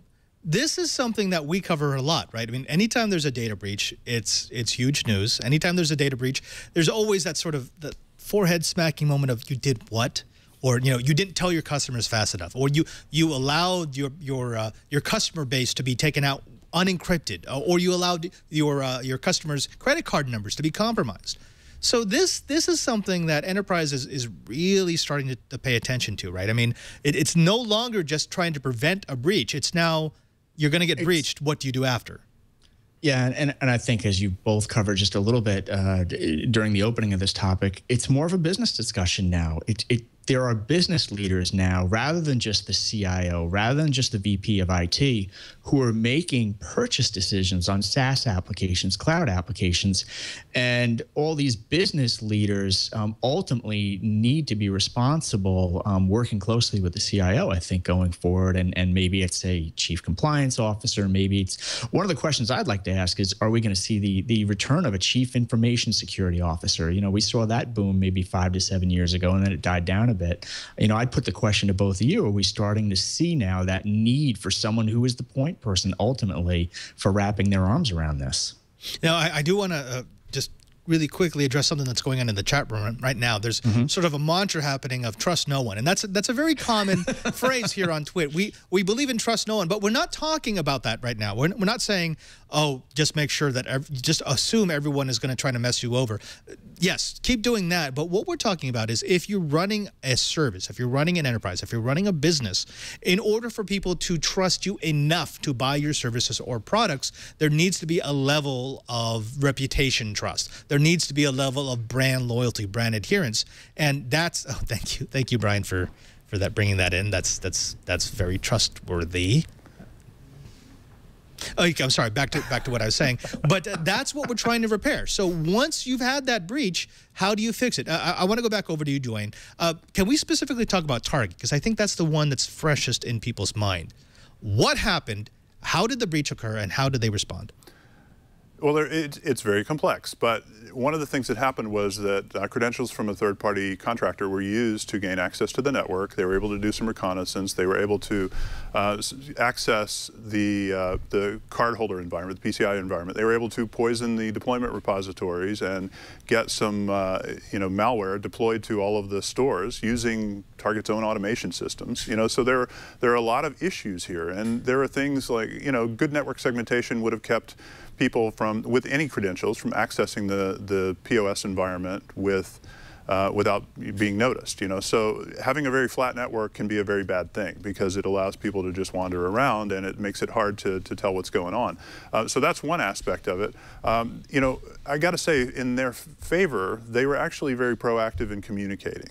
this is something that we cover a lot, right? I mean, anytime there's a data breach, it's huge news. Anytime there's a data breach, there's always that sort of the forehead smacking moment of, you did what? Or, you know, you didn't tell your customers fast enough, or you allowed your customer base to be taken out unencrypted, or you allowed your customers' credit card numbers to be compromised. So this is something that enterprise is really starting to pay attention to, right? I mean, it's no longer just trying to prevent a breach. It's now, you're going to get breached. What do you do after? Yeah, and I think, as you both covered just a little bit during the opening of this topic, it's more of a business discussion now. There are business leaders now, rather than just the CIO, rather than just the VP of IT, who are making purchase decisions on SaaS applications, cloud applications. And all these business leaders ultimately need to be responsible, working closely with the CIO, I think, going forward. And maybe it's a chief compliance officer. Maybe it's one of the questions I'd like to ask is, are we going to see the return of a chief information security officer? You know, we saw that boom maybe 5 to 7 years ago, and then it died down a bit, I'd put the question to both of you. Are we starting to see now that need for someone who is the point person ultimately for wrapping their arms around this? Now, I do want to just really quickly address something that's going on in the chat room right now. There's sort of a mantra happening of trust no one, and that's a very common phrase here on Twit. We believe in trust no one, but we're not talking about that right now. We're not saying, oh, just make sure that just assume everyone is going to try to mess you over. Yes, keep doing that. But what we're talking about is if you're running a service, if you're running an enterprise, if you're running a business, in order for people to trust you enough to buy your services or products, there needs to be a level of reputation trust. There needs to be a level of brand loyalty, brand adherence. And that's, oh, thank you, Brian, for that, bringing that in. That's very trustworthy. Oh, I'm sorry, back to what I was saying. But that's what we're trying to repair. So once you've had that breach, how do you fix it? I want to go back over to you, Dwayne. Can we specifically talk about Target? Because I think that's the one that's freshest in people's mind. What happened? How did the breach occur? And how did they respond? Well, it's very complex, but one of the things that happened was that credentials from a third-party contractor were used to gain access to the network. They were able to do some reconnaissance. They were able to access the cardholder environment, the PCI environment. They were able to poison the deployment repositories and get some malware deployed to all of the stores using Target's own automation systems. So there are a lot of issues here, and there are things like good network segmentation would have kept people with any credentials from accessing the POS environment without being noticed. So having a very flat network can be a very bad thing because it allows people to just wander around and it makes it hard to tell what's going on. So that's one aspect of it. I got to say, in their favor, they were actually very proactive in communicating.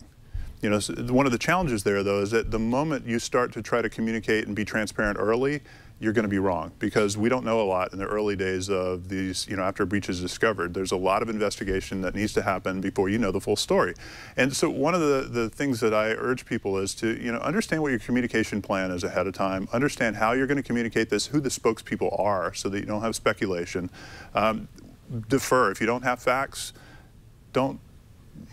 So one of the challenges there, though, is that the moment you start to try to communicate and be transparent early, you're going to be wrong, because we don't know a lot in the early days of these, after a breach is discovered. There's a lot of investigation that needs to happen before you know the full story. And so one of the things that I urge people is to, understand what your communication plan is ahead of time, understand how you're going to communicate this, who the spokespeople are, so that you don't have speculation. Defer. If you don't have facts, don't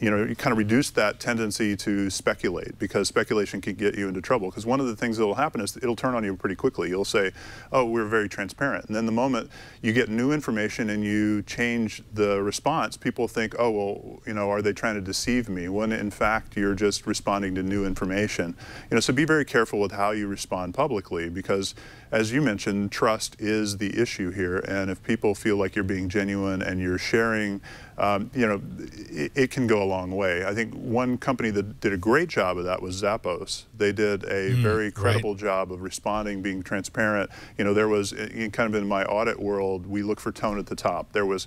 you kind of reduce that tendency to speculate, because speculation can get you into trouble. Because one of the things that will happen is it'll turn on you pretty quickly. You'll say, oh, we're very transparent. And then the moment you get new information and you change the response, people think, oh, well, are they trying to deceive me? When in fact, you're just responding to new information. So be very careful with how you respond publicly, because as you mentioned, trust is the issue here. And if people feel like you're being genuine and you're sharing, it can go a long way. I think one company that did a great job of that was Zappos. They did a very credible job of responding, being transparent. There was, kind of in my audit world, we look for tone at the top. There was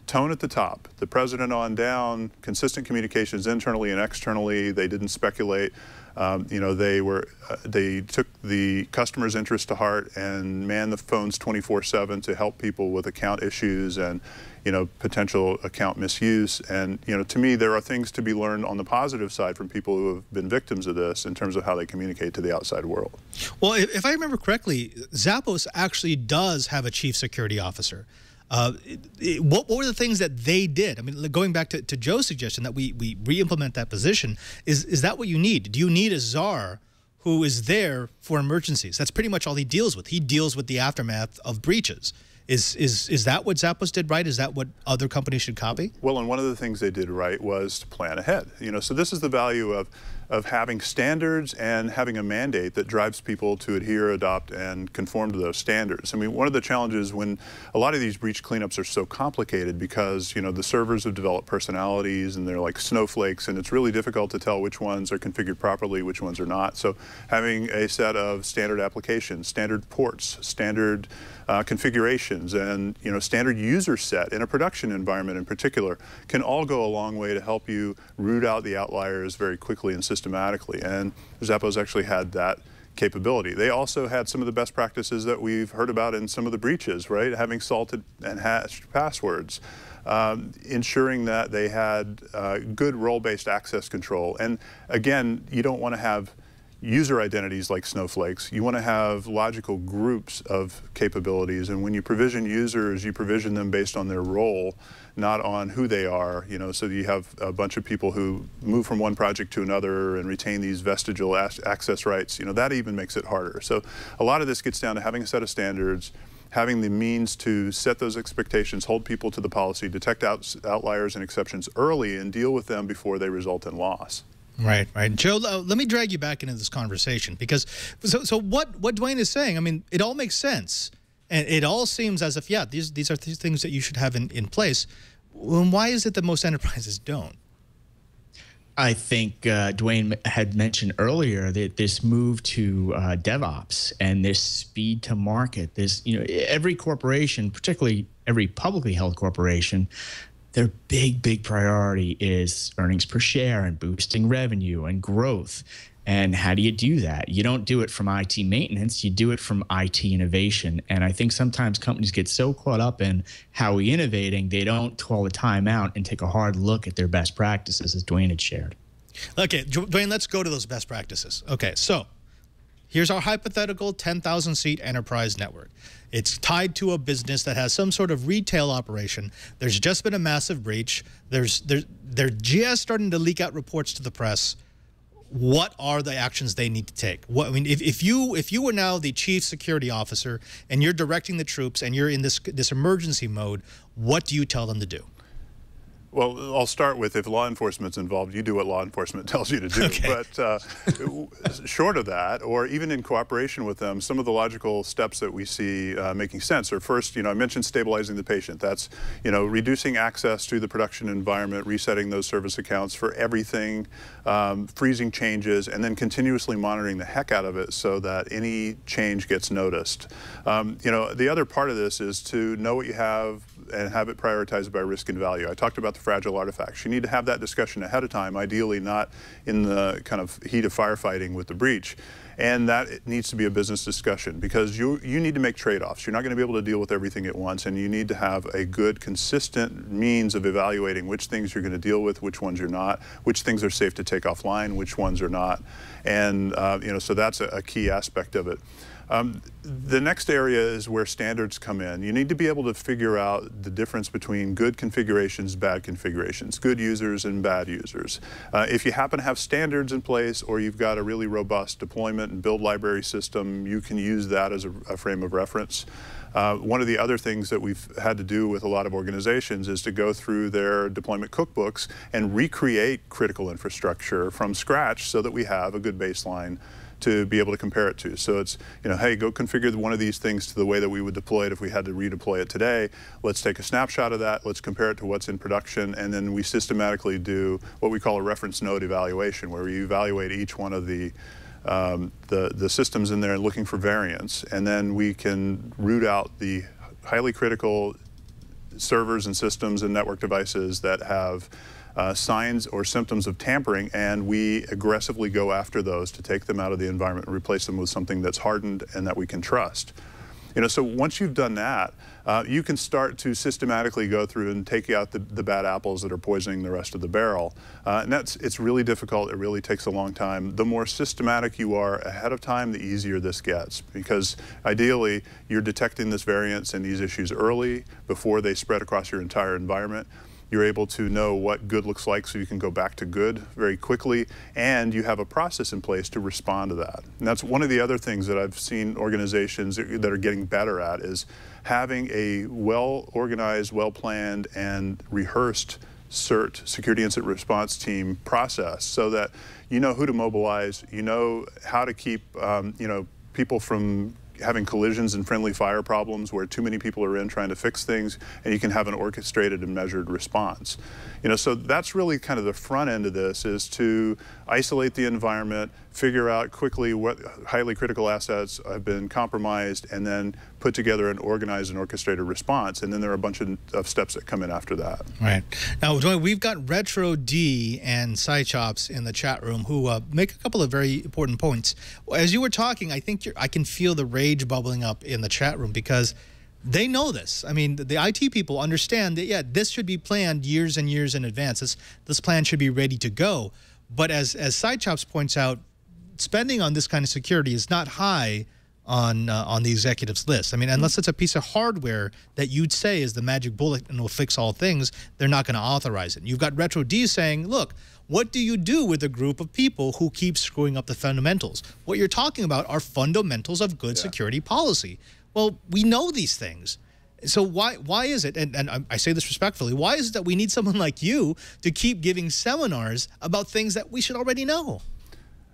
tone at the top, the president on down, consistent communications internally and externally. They didn't speculate. They took the customer's interest to heart and manned the phones 24/7 to help people with account issues and potential account misuse. And to me, there are things to be learned on the positive side from people who have been victims of this in terms of how they communicate to the outside world. Well, if I remember correctly, Zappos actually does have a chief security officer. What were the things that they did? I mean, going back to Joe's suggestion that we re-implement that position, is that what you need? Do you need a czar who is there for emergencies? That's pretty much all he deals with. He deals with the aftermath of breaches. Is that what Zappos did right? Is that what other companies should copy? Well, and one of the things they did right was to plan ahead. So this is the value of having standards and having a mandate that drives people to adhere, adopt, and conform to those standards. I mean, one of the challenges when a lot of these breach cleanups are so complicated because, the servers have developed personalities and they're like snowflakes, and it's really difficult to tell which ones are configured properly, which ones are not. So having a set of standard applications, standard ports, standard configurations, and standard user set in a production environment in particular can all go a long way to help you root out the outliers very quickly and systematically. And Zappos actually had that capability. They also had some of the best practices that we've heard about in some of the breaches, right? Having salted and hashed passwords, ensuring that they had good role-based access control. And again, you don't want to have user identities like snowflakes. You want to have logical groups of capabilities, and when you provision users, you provision them based on their role, not on who they are, so you have a bunch of people who move from one project to another and retain these vestigial access rights. That even makes it harder. So a lot of this gets down to having a set of standards, having the means to set those expectations, hold people to the policy, detect outliers and exceptions early, and deal with them before they result in loss. Right, right. Joe, let me drag you back into this conversation, because so what Dwayne is saying, I mean, it all makes sense. And it all seems as if, yeah, these are things that you should have in place. Well, why is it that most enterprises don't? I think Dwayne had mentioned earlier that this move to DevOps and this speed to market, this, every corporation, particularly every publicly held corporation, their big priority is earnings per share and boosting revenue and growth. And how do you do that? You don't do it from IT maintenance, you do it from IT innovation. And I think sometimes companies get so caught up in how we innovating, they don't call the time out and take a hard look at their best practices, as Dwayne had shared. Okay, Dwayne, let's go to those best practices. Okay, so here's our hypothetical 10,000-seat enterprise network. It's tied to a business that has some sort of retail operation. There's just been a massive breach. They're just starting to leak out reports to the press. What are the actions they need to take? I mean, if you were now the chief security officer and you're directing the troops and you're in this emergency mode, what do you tell them to do? Well, I'll start with, if law enforcement's involved, you do what law enforcement tells you to do. Okay. But short of that, or even in cooperation with them, some of the logical steps that we see making sense are, first, I mentioned stabilizing the patient. That's, reducing access to the production environment, resetting those service accounts for everything, freezing changes, and then continuously monitoring the heck out of it so that any change gets noticed. The other part of this is to know what you have and have it prioritized by risk and value. I talked about the fragile artifacts. You need to have that discussion ahead of time, ideally not in the kind of heat of firefighting with the breach. And that it needs to be a business discussion, because you need to make trade-offs. You're not going to be able to deal with everything at once, and you need to have a good, consistent means of evaluating which things you're going to deal with, which ones you're not, which things are safe to take offline, which ones are not. And so that's a key aspect of it. The next area is where standards come in. You need to be able to figure out the difference between good configurations, bad configurations, good users and bad users. If you happen to have standards in place, or you've got a really robust deployment and build library system, you can use that as a frame of reference. One of the other things that we've had to do with a lot of organizations is to go through their deployment cookbooks and recreate critical infrastructure from scratch so that we have a good baseline to be able to compare it to. So it's, hey, go configure one of these things to the way that we would deploy it if we had to redeploy it today. Let's take a snapshot of that. Let's compare it to what's in production. And then we systematically do what we call a reference node evaluation, where we evaluate each one of the systems in there looking for variance. And then we can root out the highly critical servers and systems and network devices that have signs or symptoms of tampering, and we aggressively go after those to take them out of the environment and replace them with something that's hardened and that we can trust. So once you've done that, you can start to systematically go through and take out the bad apples that are poisoning the rest of the barrel. And it's really difficult. It really takes a long time. The more systematic you are ahead of time, the easier this gets, because ideally you're detecting this variance and these issues early before they spread across your entire environment. You're able to know what good looks like, so you can go back to good very quickly, and you have a process in place to respond to that. And that's one of the other things that I've seen organizations that are getting better at, is having a well-organized, well-planned, and rehearsed CERT, Security Incident Response Team process, so that you know who to mobilize, you know how to keep people from having collisions and friendly fire problems where too many people are in trying to fix things, and you can have an orchestrated and measured response. So that's really kind of the front end of this, is to isolate the environment, figure out quickly what highly critical assets have been compromised, and then put together an organized and orchestrated response. And then there are a bunch of steps that come in after that. Right. Now, Dwayne, we've got Retro D and Cychops in the chat room who make a couple of very important points. As you were talking, I think I can feel the rage bubbling up in the chat room, because they know this. I mean, the IT people understand that, yeah, this should be planned years and years in advance. This plan should be ready to go. But as Cychops points out, spending on this kind of security is not high on the executives list. I mean, unless it's a piece of hardware that you'd say is the magic bullet and will fix all things, they're not going to authorize it. You've got Retro D saying, look, what do you do with a group of people who keep screwing up the fundamentals? What you're talking about are fundamentals of good security policy. Well, we know these things. So why is it, and I say this respectfully, why is it that we need someone like you to keep giving seminars about things that we should already know?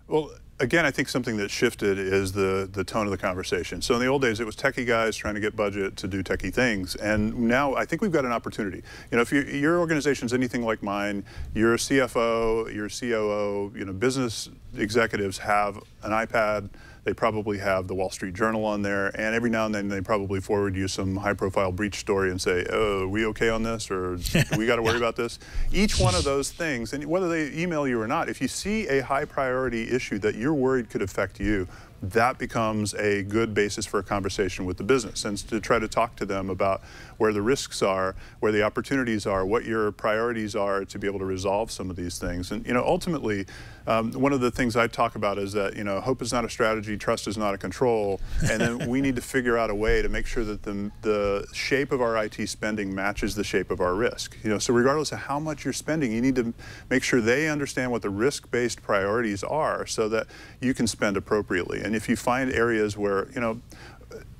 Well, again, I think something that shifted is the tone of the conversation. So in the old days, it was techie guys trying to get budget to do techie things. And now I think we've got an opportunity. You know, if your organization's anything like mine, your CFO, your COO, you know, business executives have an iPad. They probably have the Wall Street Journal on there, and every now and then they probably forward you some high-profile breach story and say, oh, are we okay on this, or do we got to worry about this? Each one of those things, and whether they email you or not, if you see a high-priority issue that you're worried could affect you, that becomes a good basis for a conversation with the business, and to try to talk to them about where the risks are, where the opportunities are, what your priorities are to be able to resolve some of these things. And, you know, ultimately, one of the things I talk about is that, you know, hope is not a strategy, trust is not a control, and then we need to figure out a way to make sure that the shape of our IT spending matches the shape of our risk. You know, so regardless of how much you're spending, you need to make sure they understand what the risk-based priorities are so that you can spend appropriately. And if you find areas where, you know,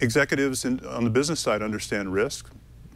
executives on the business side understand risk,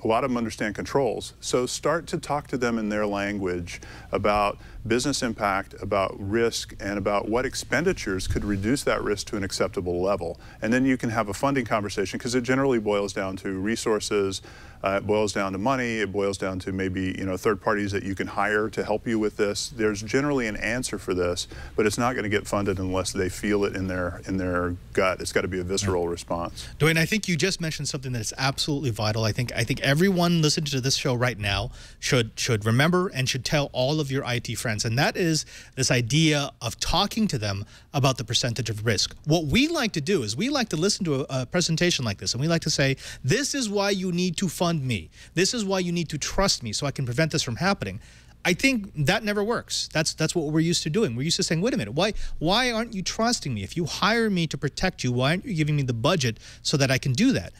a lot of them understand controls. So start to talk to them in their language about business impact, about risk, and about what expenditures could reduce that risk to an acceptable level. And then you can have a funding conversation, because it generally boils down to resources, it boils down to money, it boils down to maybe, you know, third parties that you can hire to help you with this. There's generally an answer for this, but it's not going to get funded unless they feel it in their gut. It's got to be a visceral response. Dwayne, I think you just mentioned something that's absolutely vital. I think everyone listening to this show right now should remember and should tell all of your IT friends, and that is this idea of talking to them about the percentage of risk. What we like to do is we like to listen to a presentation like this, and we like to say, this is why you need to fund me. This is why you need to trust me so I can prevent this from happening. I think that never works. That's what we're used to doing. We're used to saying, wait a minute, why aren't you trusting me? If you hire me to protect you, why aren't you giving me the budget so that I can do that?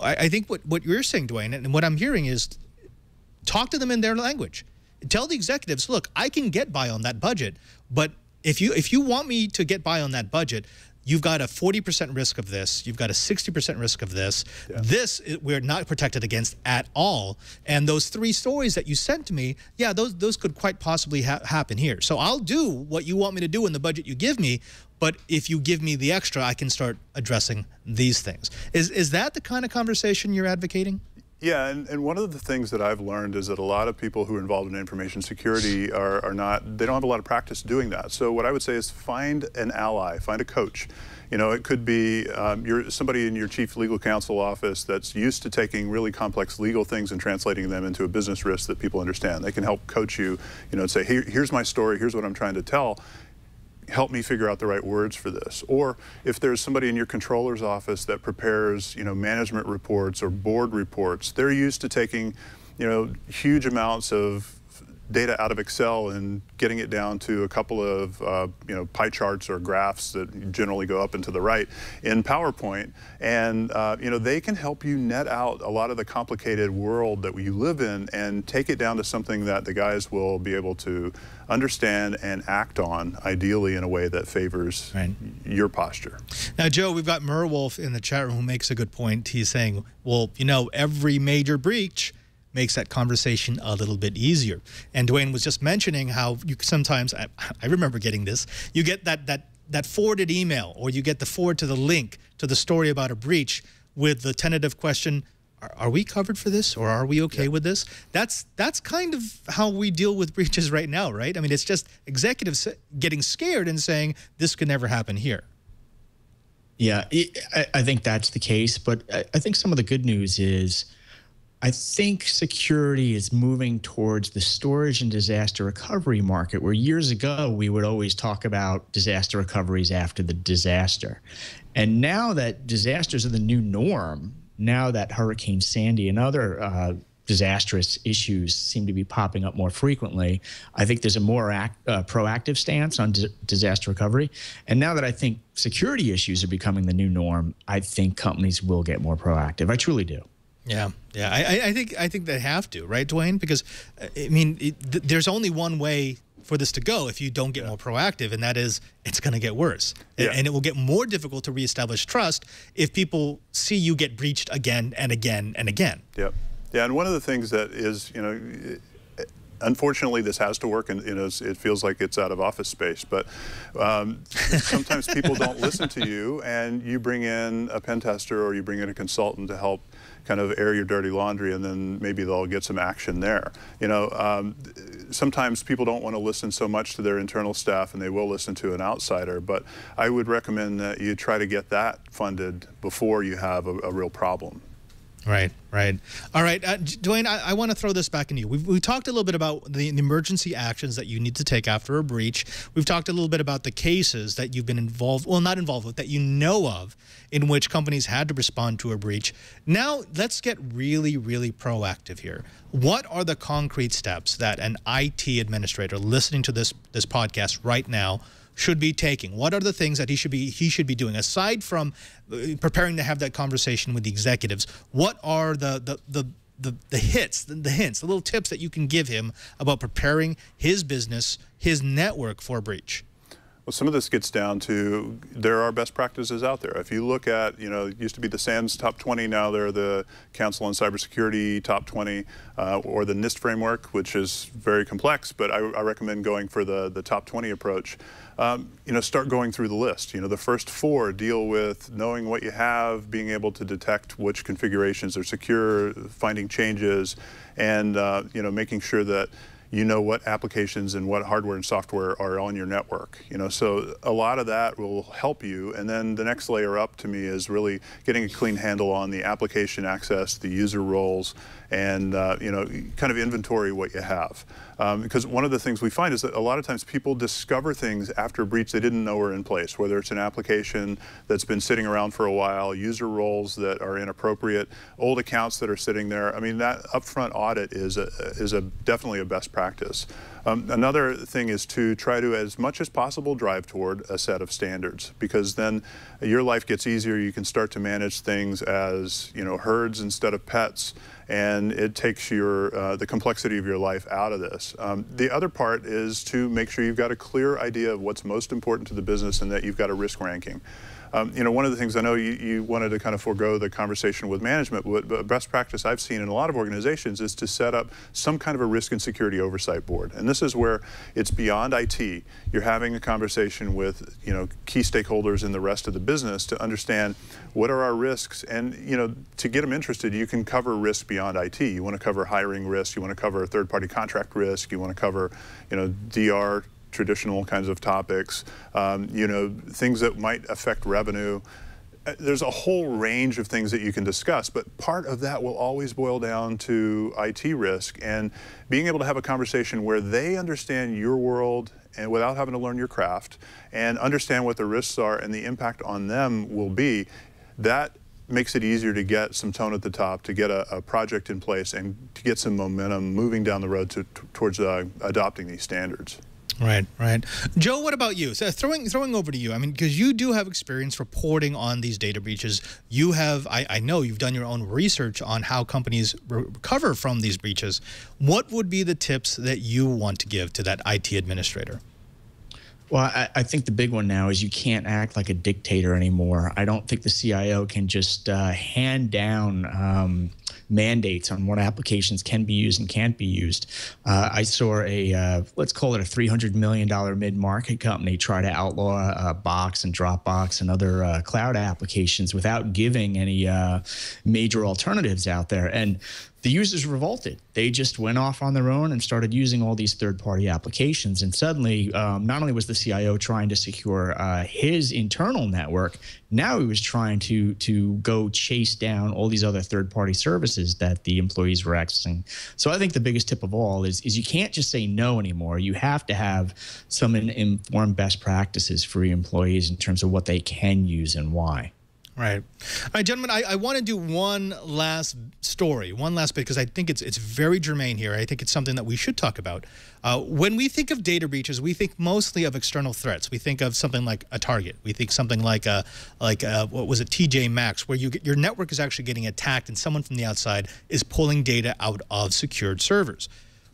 I think what you're saying, Dwayne, and what I'm hearing is talk to them in their language. Tell the executives, look, I can get by on that budget, but if you want me to get by on that budget, you've got a 40% risk of this. You've got a 60% risk of this. Yeah. This we're not protected against at all. And those 3 stories that you sent to me, yeah, those could quite possibly happen here. So I'll do what you want me to do in the budget you give me, but if you give me the extra, I can start addressing these things. Is that the kind of conversation you're advocating? Yeah, and one of the things that I've learned is that a lot of people who are involved in information security are not, they don't have a lot of practice doing that. So what I would say is find an ally, find a coach. You know, it could be somebody in your chief legal counsel office that's used to taking really complex legal things and translating them into a business risk that people understand. They can help coach you, you know, and say, here's my story, here's what I'm trying to tell. Help me figure out the right words for this. Or if there's somebody in your controller's office that prepares, you know, management reports or board reports, they're used to taking, you know, huge amounts of data out of Excel and getting it down to a couple of you know, pie charts or graphs that generally go up and to the right in PowerPoint, and you know, they can help you net out a lot of the complicated world that you live in and take it down to something that the guys will be able to understand and act on, ideally in a way that favors your posture. Now, Joe, we've got Merwolf in the chat room who makes a good point. He's saying, well, you know, every major breach makes that conversation a little bit easier. And Dwayne was just mentioning how you sometimes, I remember getting this, you get that forwarded email, or you get the forward to the link to the story about a breach with the tentative question, are we covered for this, or are we okay with this? That's kind of how we deal with breaches right now, right? I mean, it's just executives getting scared and saying, this could never happen here. Yeah, I think that's the case, but I think some of the good news is I think security is moving towards the storage and disaster recovery market, where years ago we would always talk about disaster recoveries after the disaster. And now that disasters are the new norm, now that Hurricane Sandy and other disastrous issues seem to be popping up more frequently. I think there's a more proactive stance on disaster recovery. And now that I think security issues are becoming the new norm, I think companies will get more proactive. I truly do. Yeah, yeah. I think they have to, right, Dwayne? Because I mean, there's only one way for this to go if you don't get more proactive, and that is it's going to get worse. And it will get more difficult to reestablish trust if people see you get breached again and again and again. Yep. Yeah, and one of the things that is, unfortunately, this has to work, and it feels like it's out of office space. But sometimes people don't listen to you, and you bring in a pen tester or you bring in a consultant to help kind of air your dirty laundry, and then maybe they'll get some action there. Sometimes people don't want to listen so much to their internal staff, and they will listen to an outsider. But I would recommend that you try to get that funded before you have a real problem. Right, right. All right, Dwayne, I want to throw this back into you. We talked a little bit about the emergency actions that you need to take after a breach. We've talked a little bit about the cases that you've been involved, well, not involved with, that you know of, in which companies had to respond to a breach. Now, let's get really, really proactive here. What are the concrete steps that an IT administrator listening to this podcast right now should be taking? What are the things that he should be doing aside from preparing to have that conversation with the executives? What are the hints, the little tips that you can give him about preparing his business, his network for a breach? Well, some of this gets down to there are best practices out there. If you look at, it used to be the SANS top 20, now they're the Council on Cybersecurity top 20, or the NIST framework, which is very complex, but I recommend going for the top 20 approach. Start going through the list. The first 4 deal with knowing what you have, being able to detect which configurations are secure, finding changes, and making sure that you know what applications and what hardware and software are on your network. So a lot of that will help you. And then the next layer up to me is really getting a clean handle on the application access, the user roles, and kind of inventory what you have. Because one of the things we find is that a lot of times people discover things after a breach they didn't know were in place, whether it's an application that's been sitting around for a while, user roles that are inappropriate, old accounts that are sitting there. I mean, that upfront audit is definitely a best practice. Another thing is to try to, as much as possible, drive toward a set of standards, because then your life gets easier. You can start to manage things as herds instead of pets, and it takes the complexity of your life out of this. The other part is to make sure you've got a clear idea of what's most important to the business and that you've got a risk ranking. One of the things I know you wanted to kind of forego the conversation with management, but best practice I've seen in a lot of organizations is to set up some kind of a risk and security oversight board. And this is where it's beyond IT. You're having a conversation with key stakeholders in the rest of the business to understand what are our risks, and to get them interested, you can cover risk beyond IT. You want to cover hiring risk, you want to cover third-party contract risk, you want to cover DR, traditional kinds of topics, things that might affect revenue. There's a whole range of things that you can discuss, but part of that will always boil down to IT risk, and being able to have a conversation where they understand your world and without having to learn your craft, and understand what the risks are and the impact on them will be. That makes it easier to get some tone at the top, to get a project in place, and to get some momentum moving down the road towards adopting these standards. Right, right. Joe, what about you? So throwing over to you. I mean, because you do have experience reporting on these data breaches. You have, I know you've done your own research on how companies recover from these breaches. What would be the tips that you want to give to that IT administrator? Well, I think the big one now is you can't act like a dictator anymore. I don't think the CIO can just hand down mandates on what applications can be used and can't be used. I saw let's call it a $300 million mid-market company try to outlaw Box and Dropbox and other cloud applications without giving any major alternatives out there. And the users revolted. They just went off on their own and started using all these third-party applications. And suddenly, not only was the CIO trying to secure his internal network, now he was trying to go chase down all these other third-party services that the employees were accessing. So I think the biggest tip of all is you can't just say no anymore. You have to have some informed best practices for your employees in terms of what they can use and why. Right. All right, gentlemen, I want to do one last story, one last bit, because I think it's very germane here. I think it's something that we should talk about. When we think of data breaches, we think mostly of external threats. We think of something like a Target. We think something like what was it, TJ Maxx, where your network is actually getting attacked and someone from the outside is pulling data out of secured servers.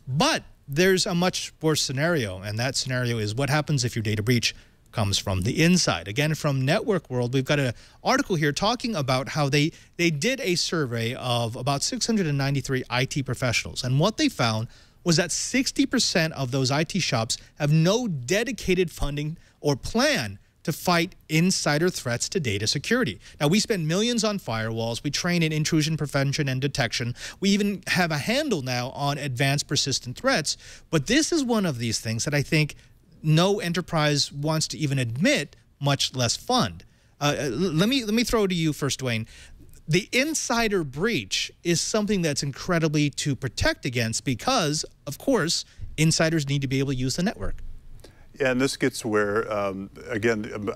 But there's a much worse scenario, and that scenario is what happens if your data breach comes from the inside. Again, from Network World, we've got an article here talking about how they did a survey of about 693 IT professionals. And what they found was that 60% of those IT shops have no dedicated funding or plan to fight insider threats to data security. Now, we spend millions on firewalls. We train in intrusion prevention and detection. We even have a handle now on advanced persistent threats. But this is one of these things that I think no enterprise wants to even admit, much less fund. Let me throw it to you first, Dwayne. The insider breach is something that's incredibly to protect against because, of course, insiders need to be able to use the network. Yeah, and this gets where, again,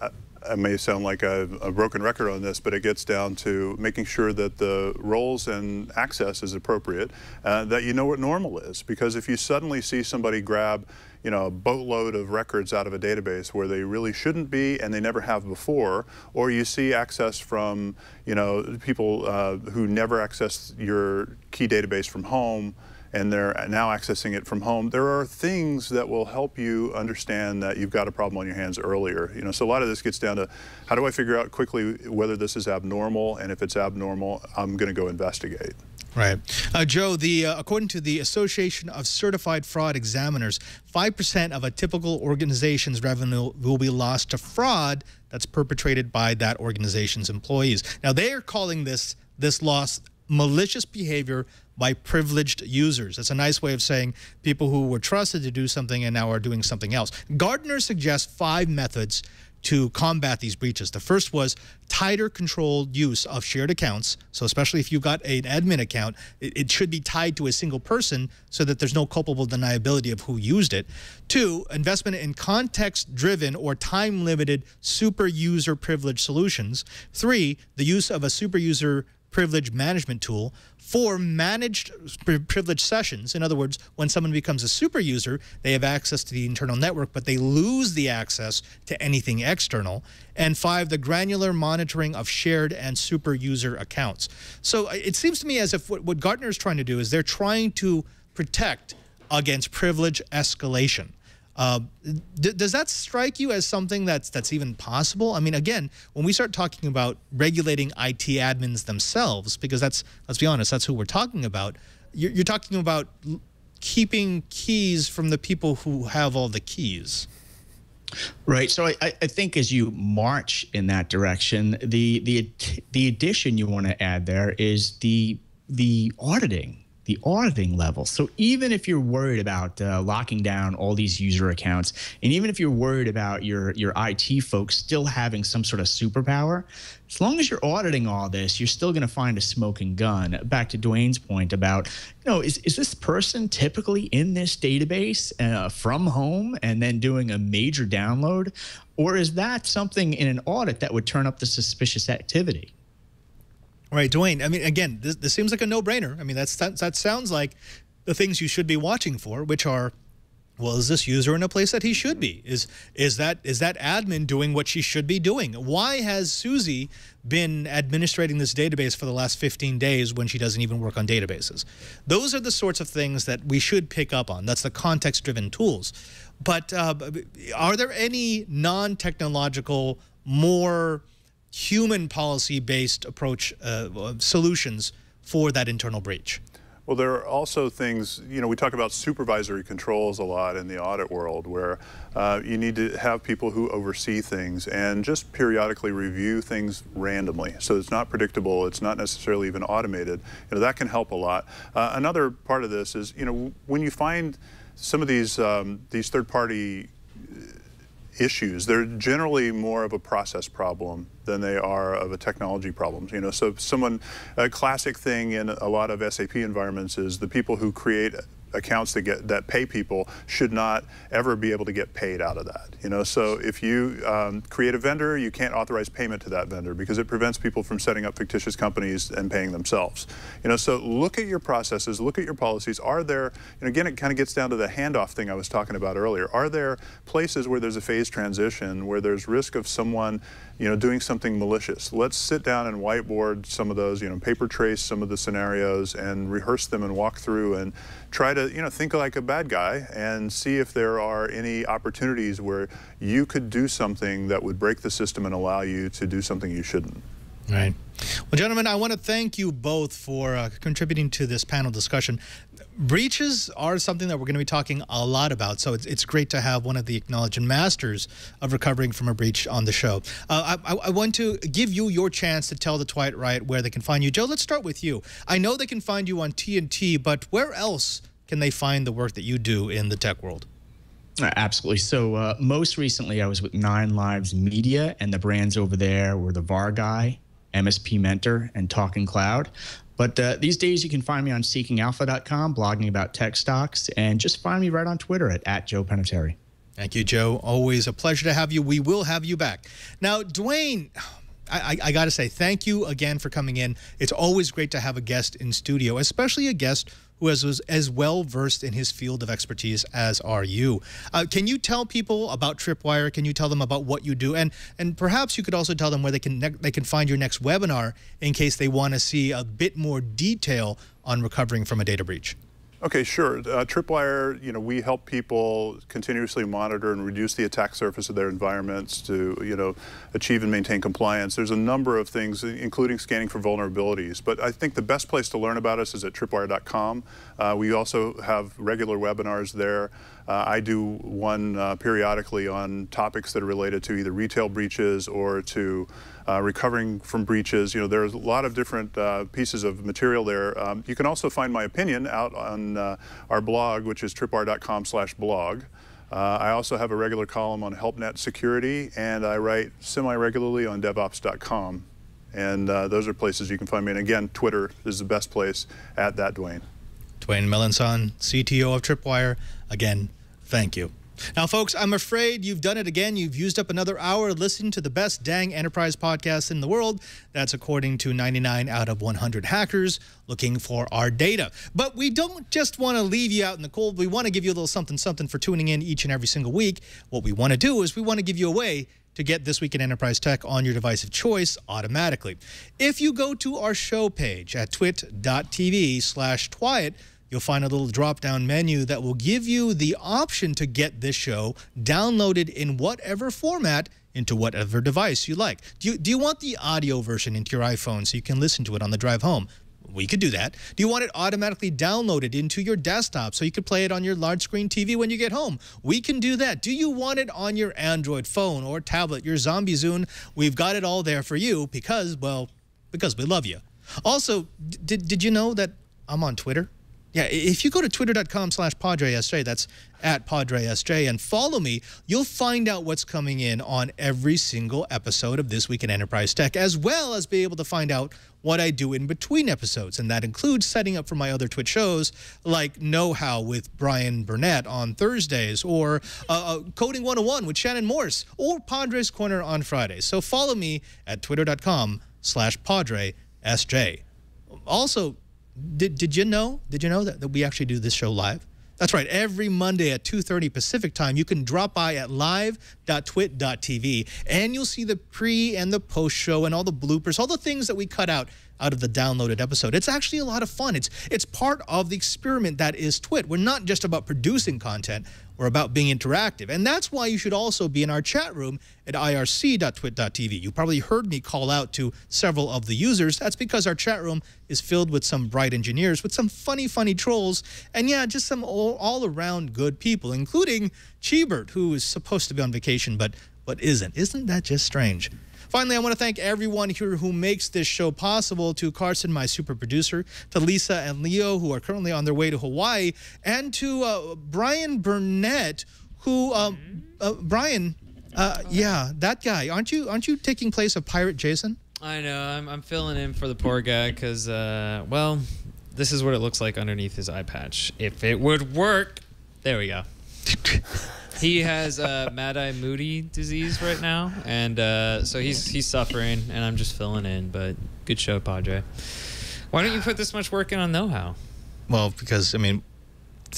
I may sound like a broken record on this, but it gets down to making sure that the roles and access is appropriate, that you know what normal is. Because if you suddenly see somebody grab, you know, a boatload of records out of a database where they really shouldn't be and they never have before, or you see access from, you know, people who never accessed your key database from home, and they're now accessing it from home, there are things that will help you understand that you've got a problem on your hands earlier. You know, so a lot of this gets down to how do I figure out quickly whether this is abnormal, and if it's abnormal, I'm going to go investigate. Right. Joe, according to the Association of Certified Fraud Examiners, 5% of a typical organization's revenue will be lost to fraud that's perpetrated by that organization's employees. Now, they are calling this loss malicious behavior by privileged users. That's a nice way of saying people who were trusted to do something and now are doing something else. Gartner suggests 5 methods to combat these breaches. The first was tighter controlled use of shared accounts. So especially if you've got an admin account, it should be tied to a single person so that there's no culpable deniability of who used it. 2, investment in context-driven or time-limited super user privilege solutions. 3, the use of a super user privilege management tool. 4, managed privilege sessions. In other words, when someone becomes a super user, they have access to the internal network, but they lose the access to anything external. And 5, the granular monitoring of shared and super user accounts. So it seems to me as if what Gartner is trying to do is they're trying to protect against privilege escalation. Does that strike you as something that's even possible? I mean, again, when we start talking about regulating IT admins themselves, because let's be honest, that's who we're talking about, you're talking about keeping keys from the people who have all the keys. Right. So I think as you march in that direction, the addition you want to add there is the auditing. The auditing level. So even if you're worried about locking down all these user accounts, and even if you're worried about your IT folks still having some sort of superpower, as long as you're auditing all this, you're still going to find a smoking gun. Back to Dwayne's point about, you know, is this person typically in this database from home and then doing a major download? Or is that something in an audit that would turn up the suspicious activity? Right, Dwayne, I mean, again, this seems like a no-brainer. I mean, that sounds like the things you should be watching for, which are, well, is this user in a place that he should be? Is that admin doing what she should be doing? Why has Susie been administrating this database for the last 15 days when she doesn't even work on databases? Those are the sorts of things that we should pick up on. That's the context-driven tools. But are there any non-technological, more human policy-based approach solutions for that internal breach? Well, there are also things, you know, we talk about supervisory controls a lot in the audit world where you need to have people who oversee things and just periodically review things randomly. So it's not predictable, it's not necessarily even automated. You know, that can help a lot. Another part of this is, you know, when you find some of these third-party issues, they're generally more of a process problem than they are of a technology problem. You know, so a classic thing in a lot of SAP environments is the people who create accounts that pay people should not ever be able to get paid out of that. You know, so if you create a vendor, you can't authorize payment to that vendor because it prevents people from setting up fictitious companies and paying themselves. You know, so look at your processes, look at your policies. Are there, and again, it kind of gets down to the handoff thing I was talking about earlier. Are there places where there's a phase transition, where there's risk of someone, you know, doing something malicious? Let's sit down and whiteboard some of those, you know, paper trace some of the scenarios and rehearse them and walk through and try to, you know, think like a bad guy and see if there are any opportunities where you could do something that would break the system and allow you to do something you shouldn't. Right. Well, gentlemen, I want to thank you both for contributing to this panel discussion. Breaches are something that we're going to be talking a lot about, so it's great to have one of the acknowledged masters of recovering from a breach on the show. I want to give you your chance to tell the Twilight Riot where they can find you. Joe, let's start with you. I know they can find you on TNT, but where else can they find the work that you do in the tech world? Absolutely. So most recently, I was with 9 Lives Media, and the brands over there were The VAR Guy, MSP Mentor, and Talking Cloud. But these days, you can find me on seekingalpha.com, blogging about tech stocks, and just find me right on Twitter at Joe Panettieri. Thank you, Joe. Always a pleasure to have you. We will have you back. Now, Dwayne, I got to say, thank you again for coming in. It's always great to have a guest in studio, especially a guest who is as well versed in his field of expertise as are you. Can you tell people about Tripwire? Can you tell them about what you do? And perhaps you could also tell them where they can find your next webinar in case they want to see a bit more detail on recovering from a data breach. Okay, sure. Tripwire, you know, we help people continuously monitor and reduce the attack surface of their environments to, you know, achieve and maintain compliance. There's a number of things, including scanning for vulnerabilities. But I think the best place to learn about us is at tripwire.com. We also have regular webinars there. I do one periodically on topics that are related to either retail breaches or to recovering from breaches. You know, there's a lot of different pieces of material there. You can also find my opinion out on our blog, which is tripwire.com/blog. I also have a regular column on HelpNet security, and I write semi-regularly on devops.com. And those are places you can find me. And again, Twitter is the best place at @Dwayne. Dwayne Melancon, CTO of Tripwire. Again, thank you. Now, folks, I'm afraid you've done it again. You've used up another hour listening to the best dang enterprise podcast in the world. That's according to 99 out of 100 hackers looking for our data. But we don't just want to leave you out in the cold. We want to give you a little something for tuning in each and every single week. What we want to do is we want to give you a way to get This Week in Enterprise Tech on your device of choice automatically. If you go to our show page at twit.tv/Twiet, you'll find a little drop-down menu that will give you the option to get this show downloaded in whatever format into whatever device you like. Do you want the audio version into your iPhone so you can listen to it on the drive home? We could do that. Do you want it automatically downloaded into your desktop so you could play it on your large screen TV when you get home? We can do that. Do you want it on your Android phone or tablet, your Zombie Zune? We've got it all there for you because, well, because we love you. Also, did you know that I'm on Twitter? Yeah, if you go to twitter.com/PadreSJ, that's @PadreSJ, and follow me, you'll find out what's coming in on every single episode of This Week in Enterprise Tech, as well as be able to find out what I do in between episodes. And that includes setting up for my other Twitch shows like Know How with Brian Burnett on Thursdays, or Coding 101 with Shannon Morse, or Padre's Corner on Fridays. So follow me at twitter.com/PadreSJ. Also, Did you know that we actually do this show live? That's right. Every Monday at 2:30 Pacific time, you can drop by at live.twit.tv, and you'll see the pre and the post show and all the bloopers, all the things that we cut out of the downloaded episode. It's actually a lot of fun. It's part of the experiment that is Twit. We're not just about producing content. We're about being interactive. And that's why you should also be in our chat room at irc.twit.tv. You probably heard me call out to several of the users. That's because our chat room is filled with some bright engineers, with some funny trolls, and yeah, just some all-around good people, including Cheebert, who is supposed to be on vacation but isn't. Isn't that just strange? Finally, I want to thank everyone here who makes this show possible, to Carson, my super producer, to Lisa and Leo, who are currently on their way to Hawaii, and to Brian Burnett, who, Brian, yeah, that guy. Aren't you taking place of Pirate Jason? I know. I'm filling in for the poor guy because, well, this is what it looks like underneath his eye patch. If it would work, there we go. He has Mad Eye Moody disease right now, and so he's suffering, and I'm just filling in. But good show, Padre. Why don't you put this much work in on Know How? Well, because I mean,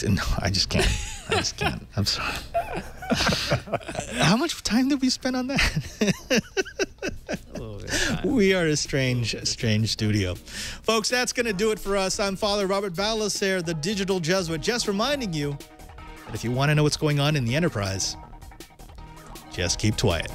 no, I just can't. I just can't. I'm sorry. How much time did we spend on that? A little bit of time. We are a strange studio. Folks, that's going to do it for us. I'm Father Robert Ballecer, the Digital Jesuit, just reminding you that if you want to know what's going on in the Enterprise, just keep quiet.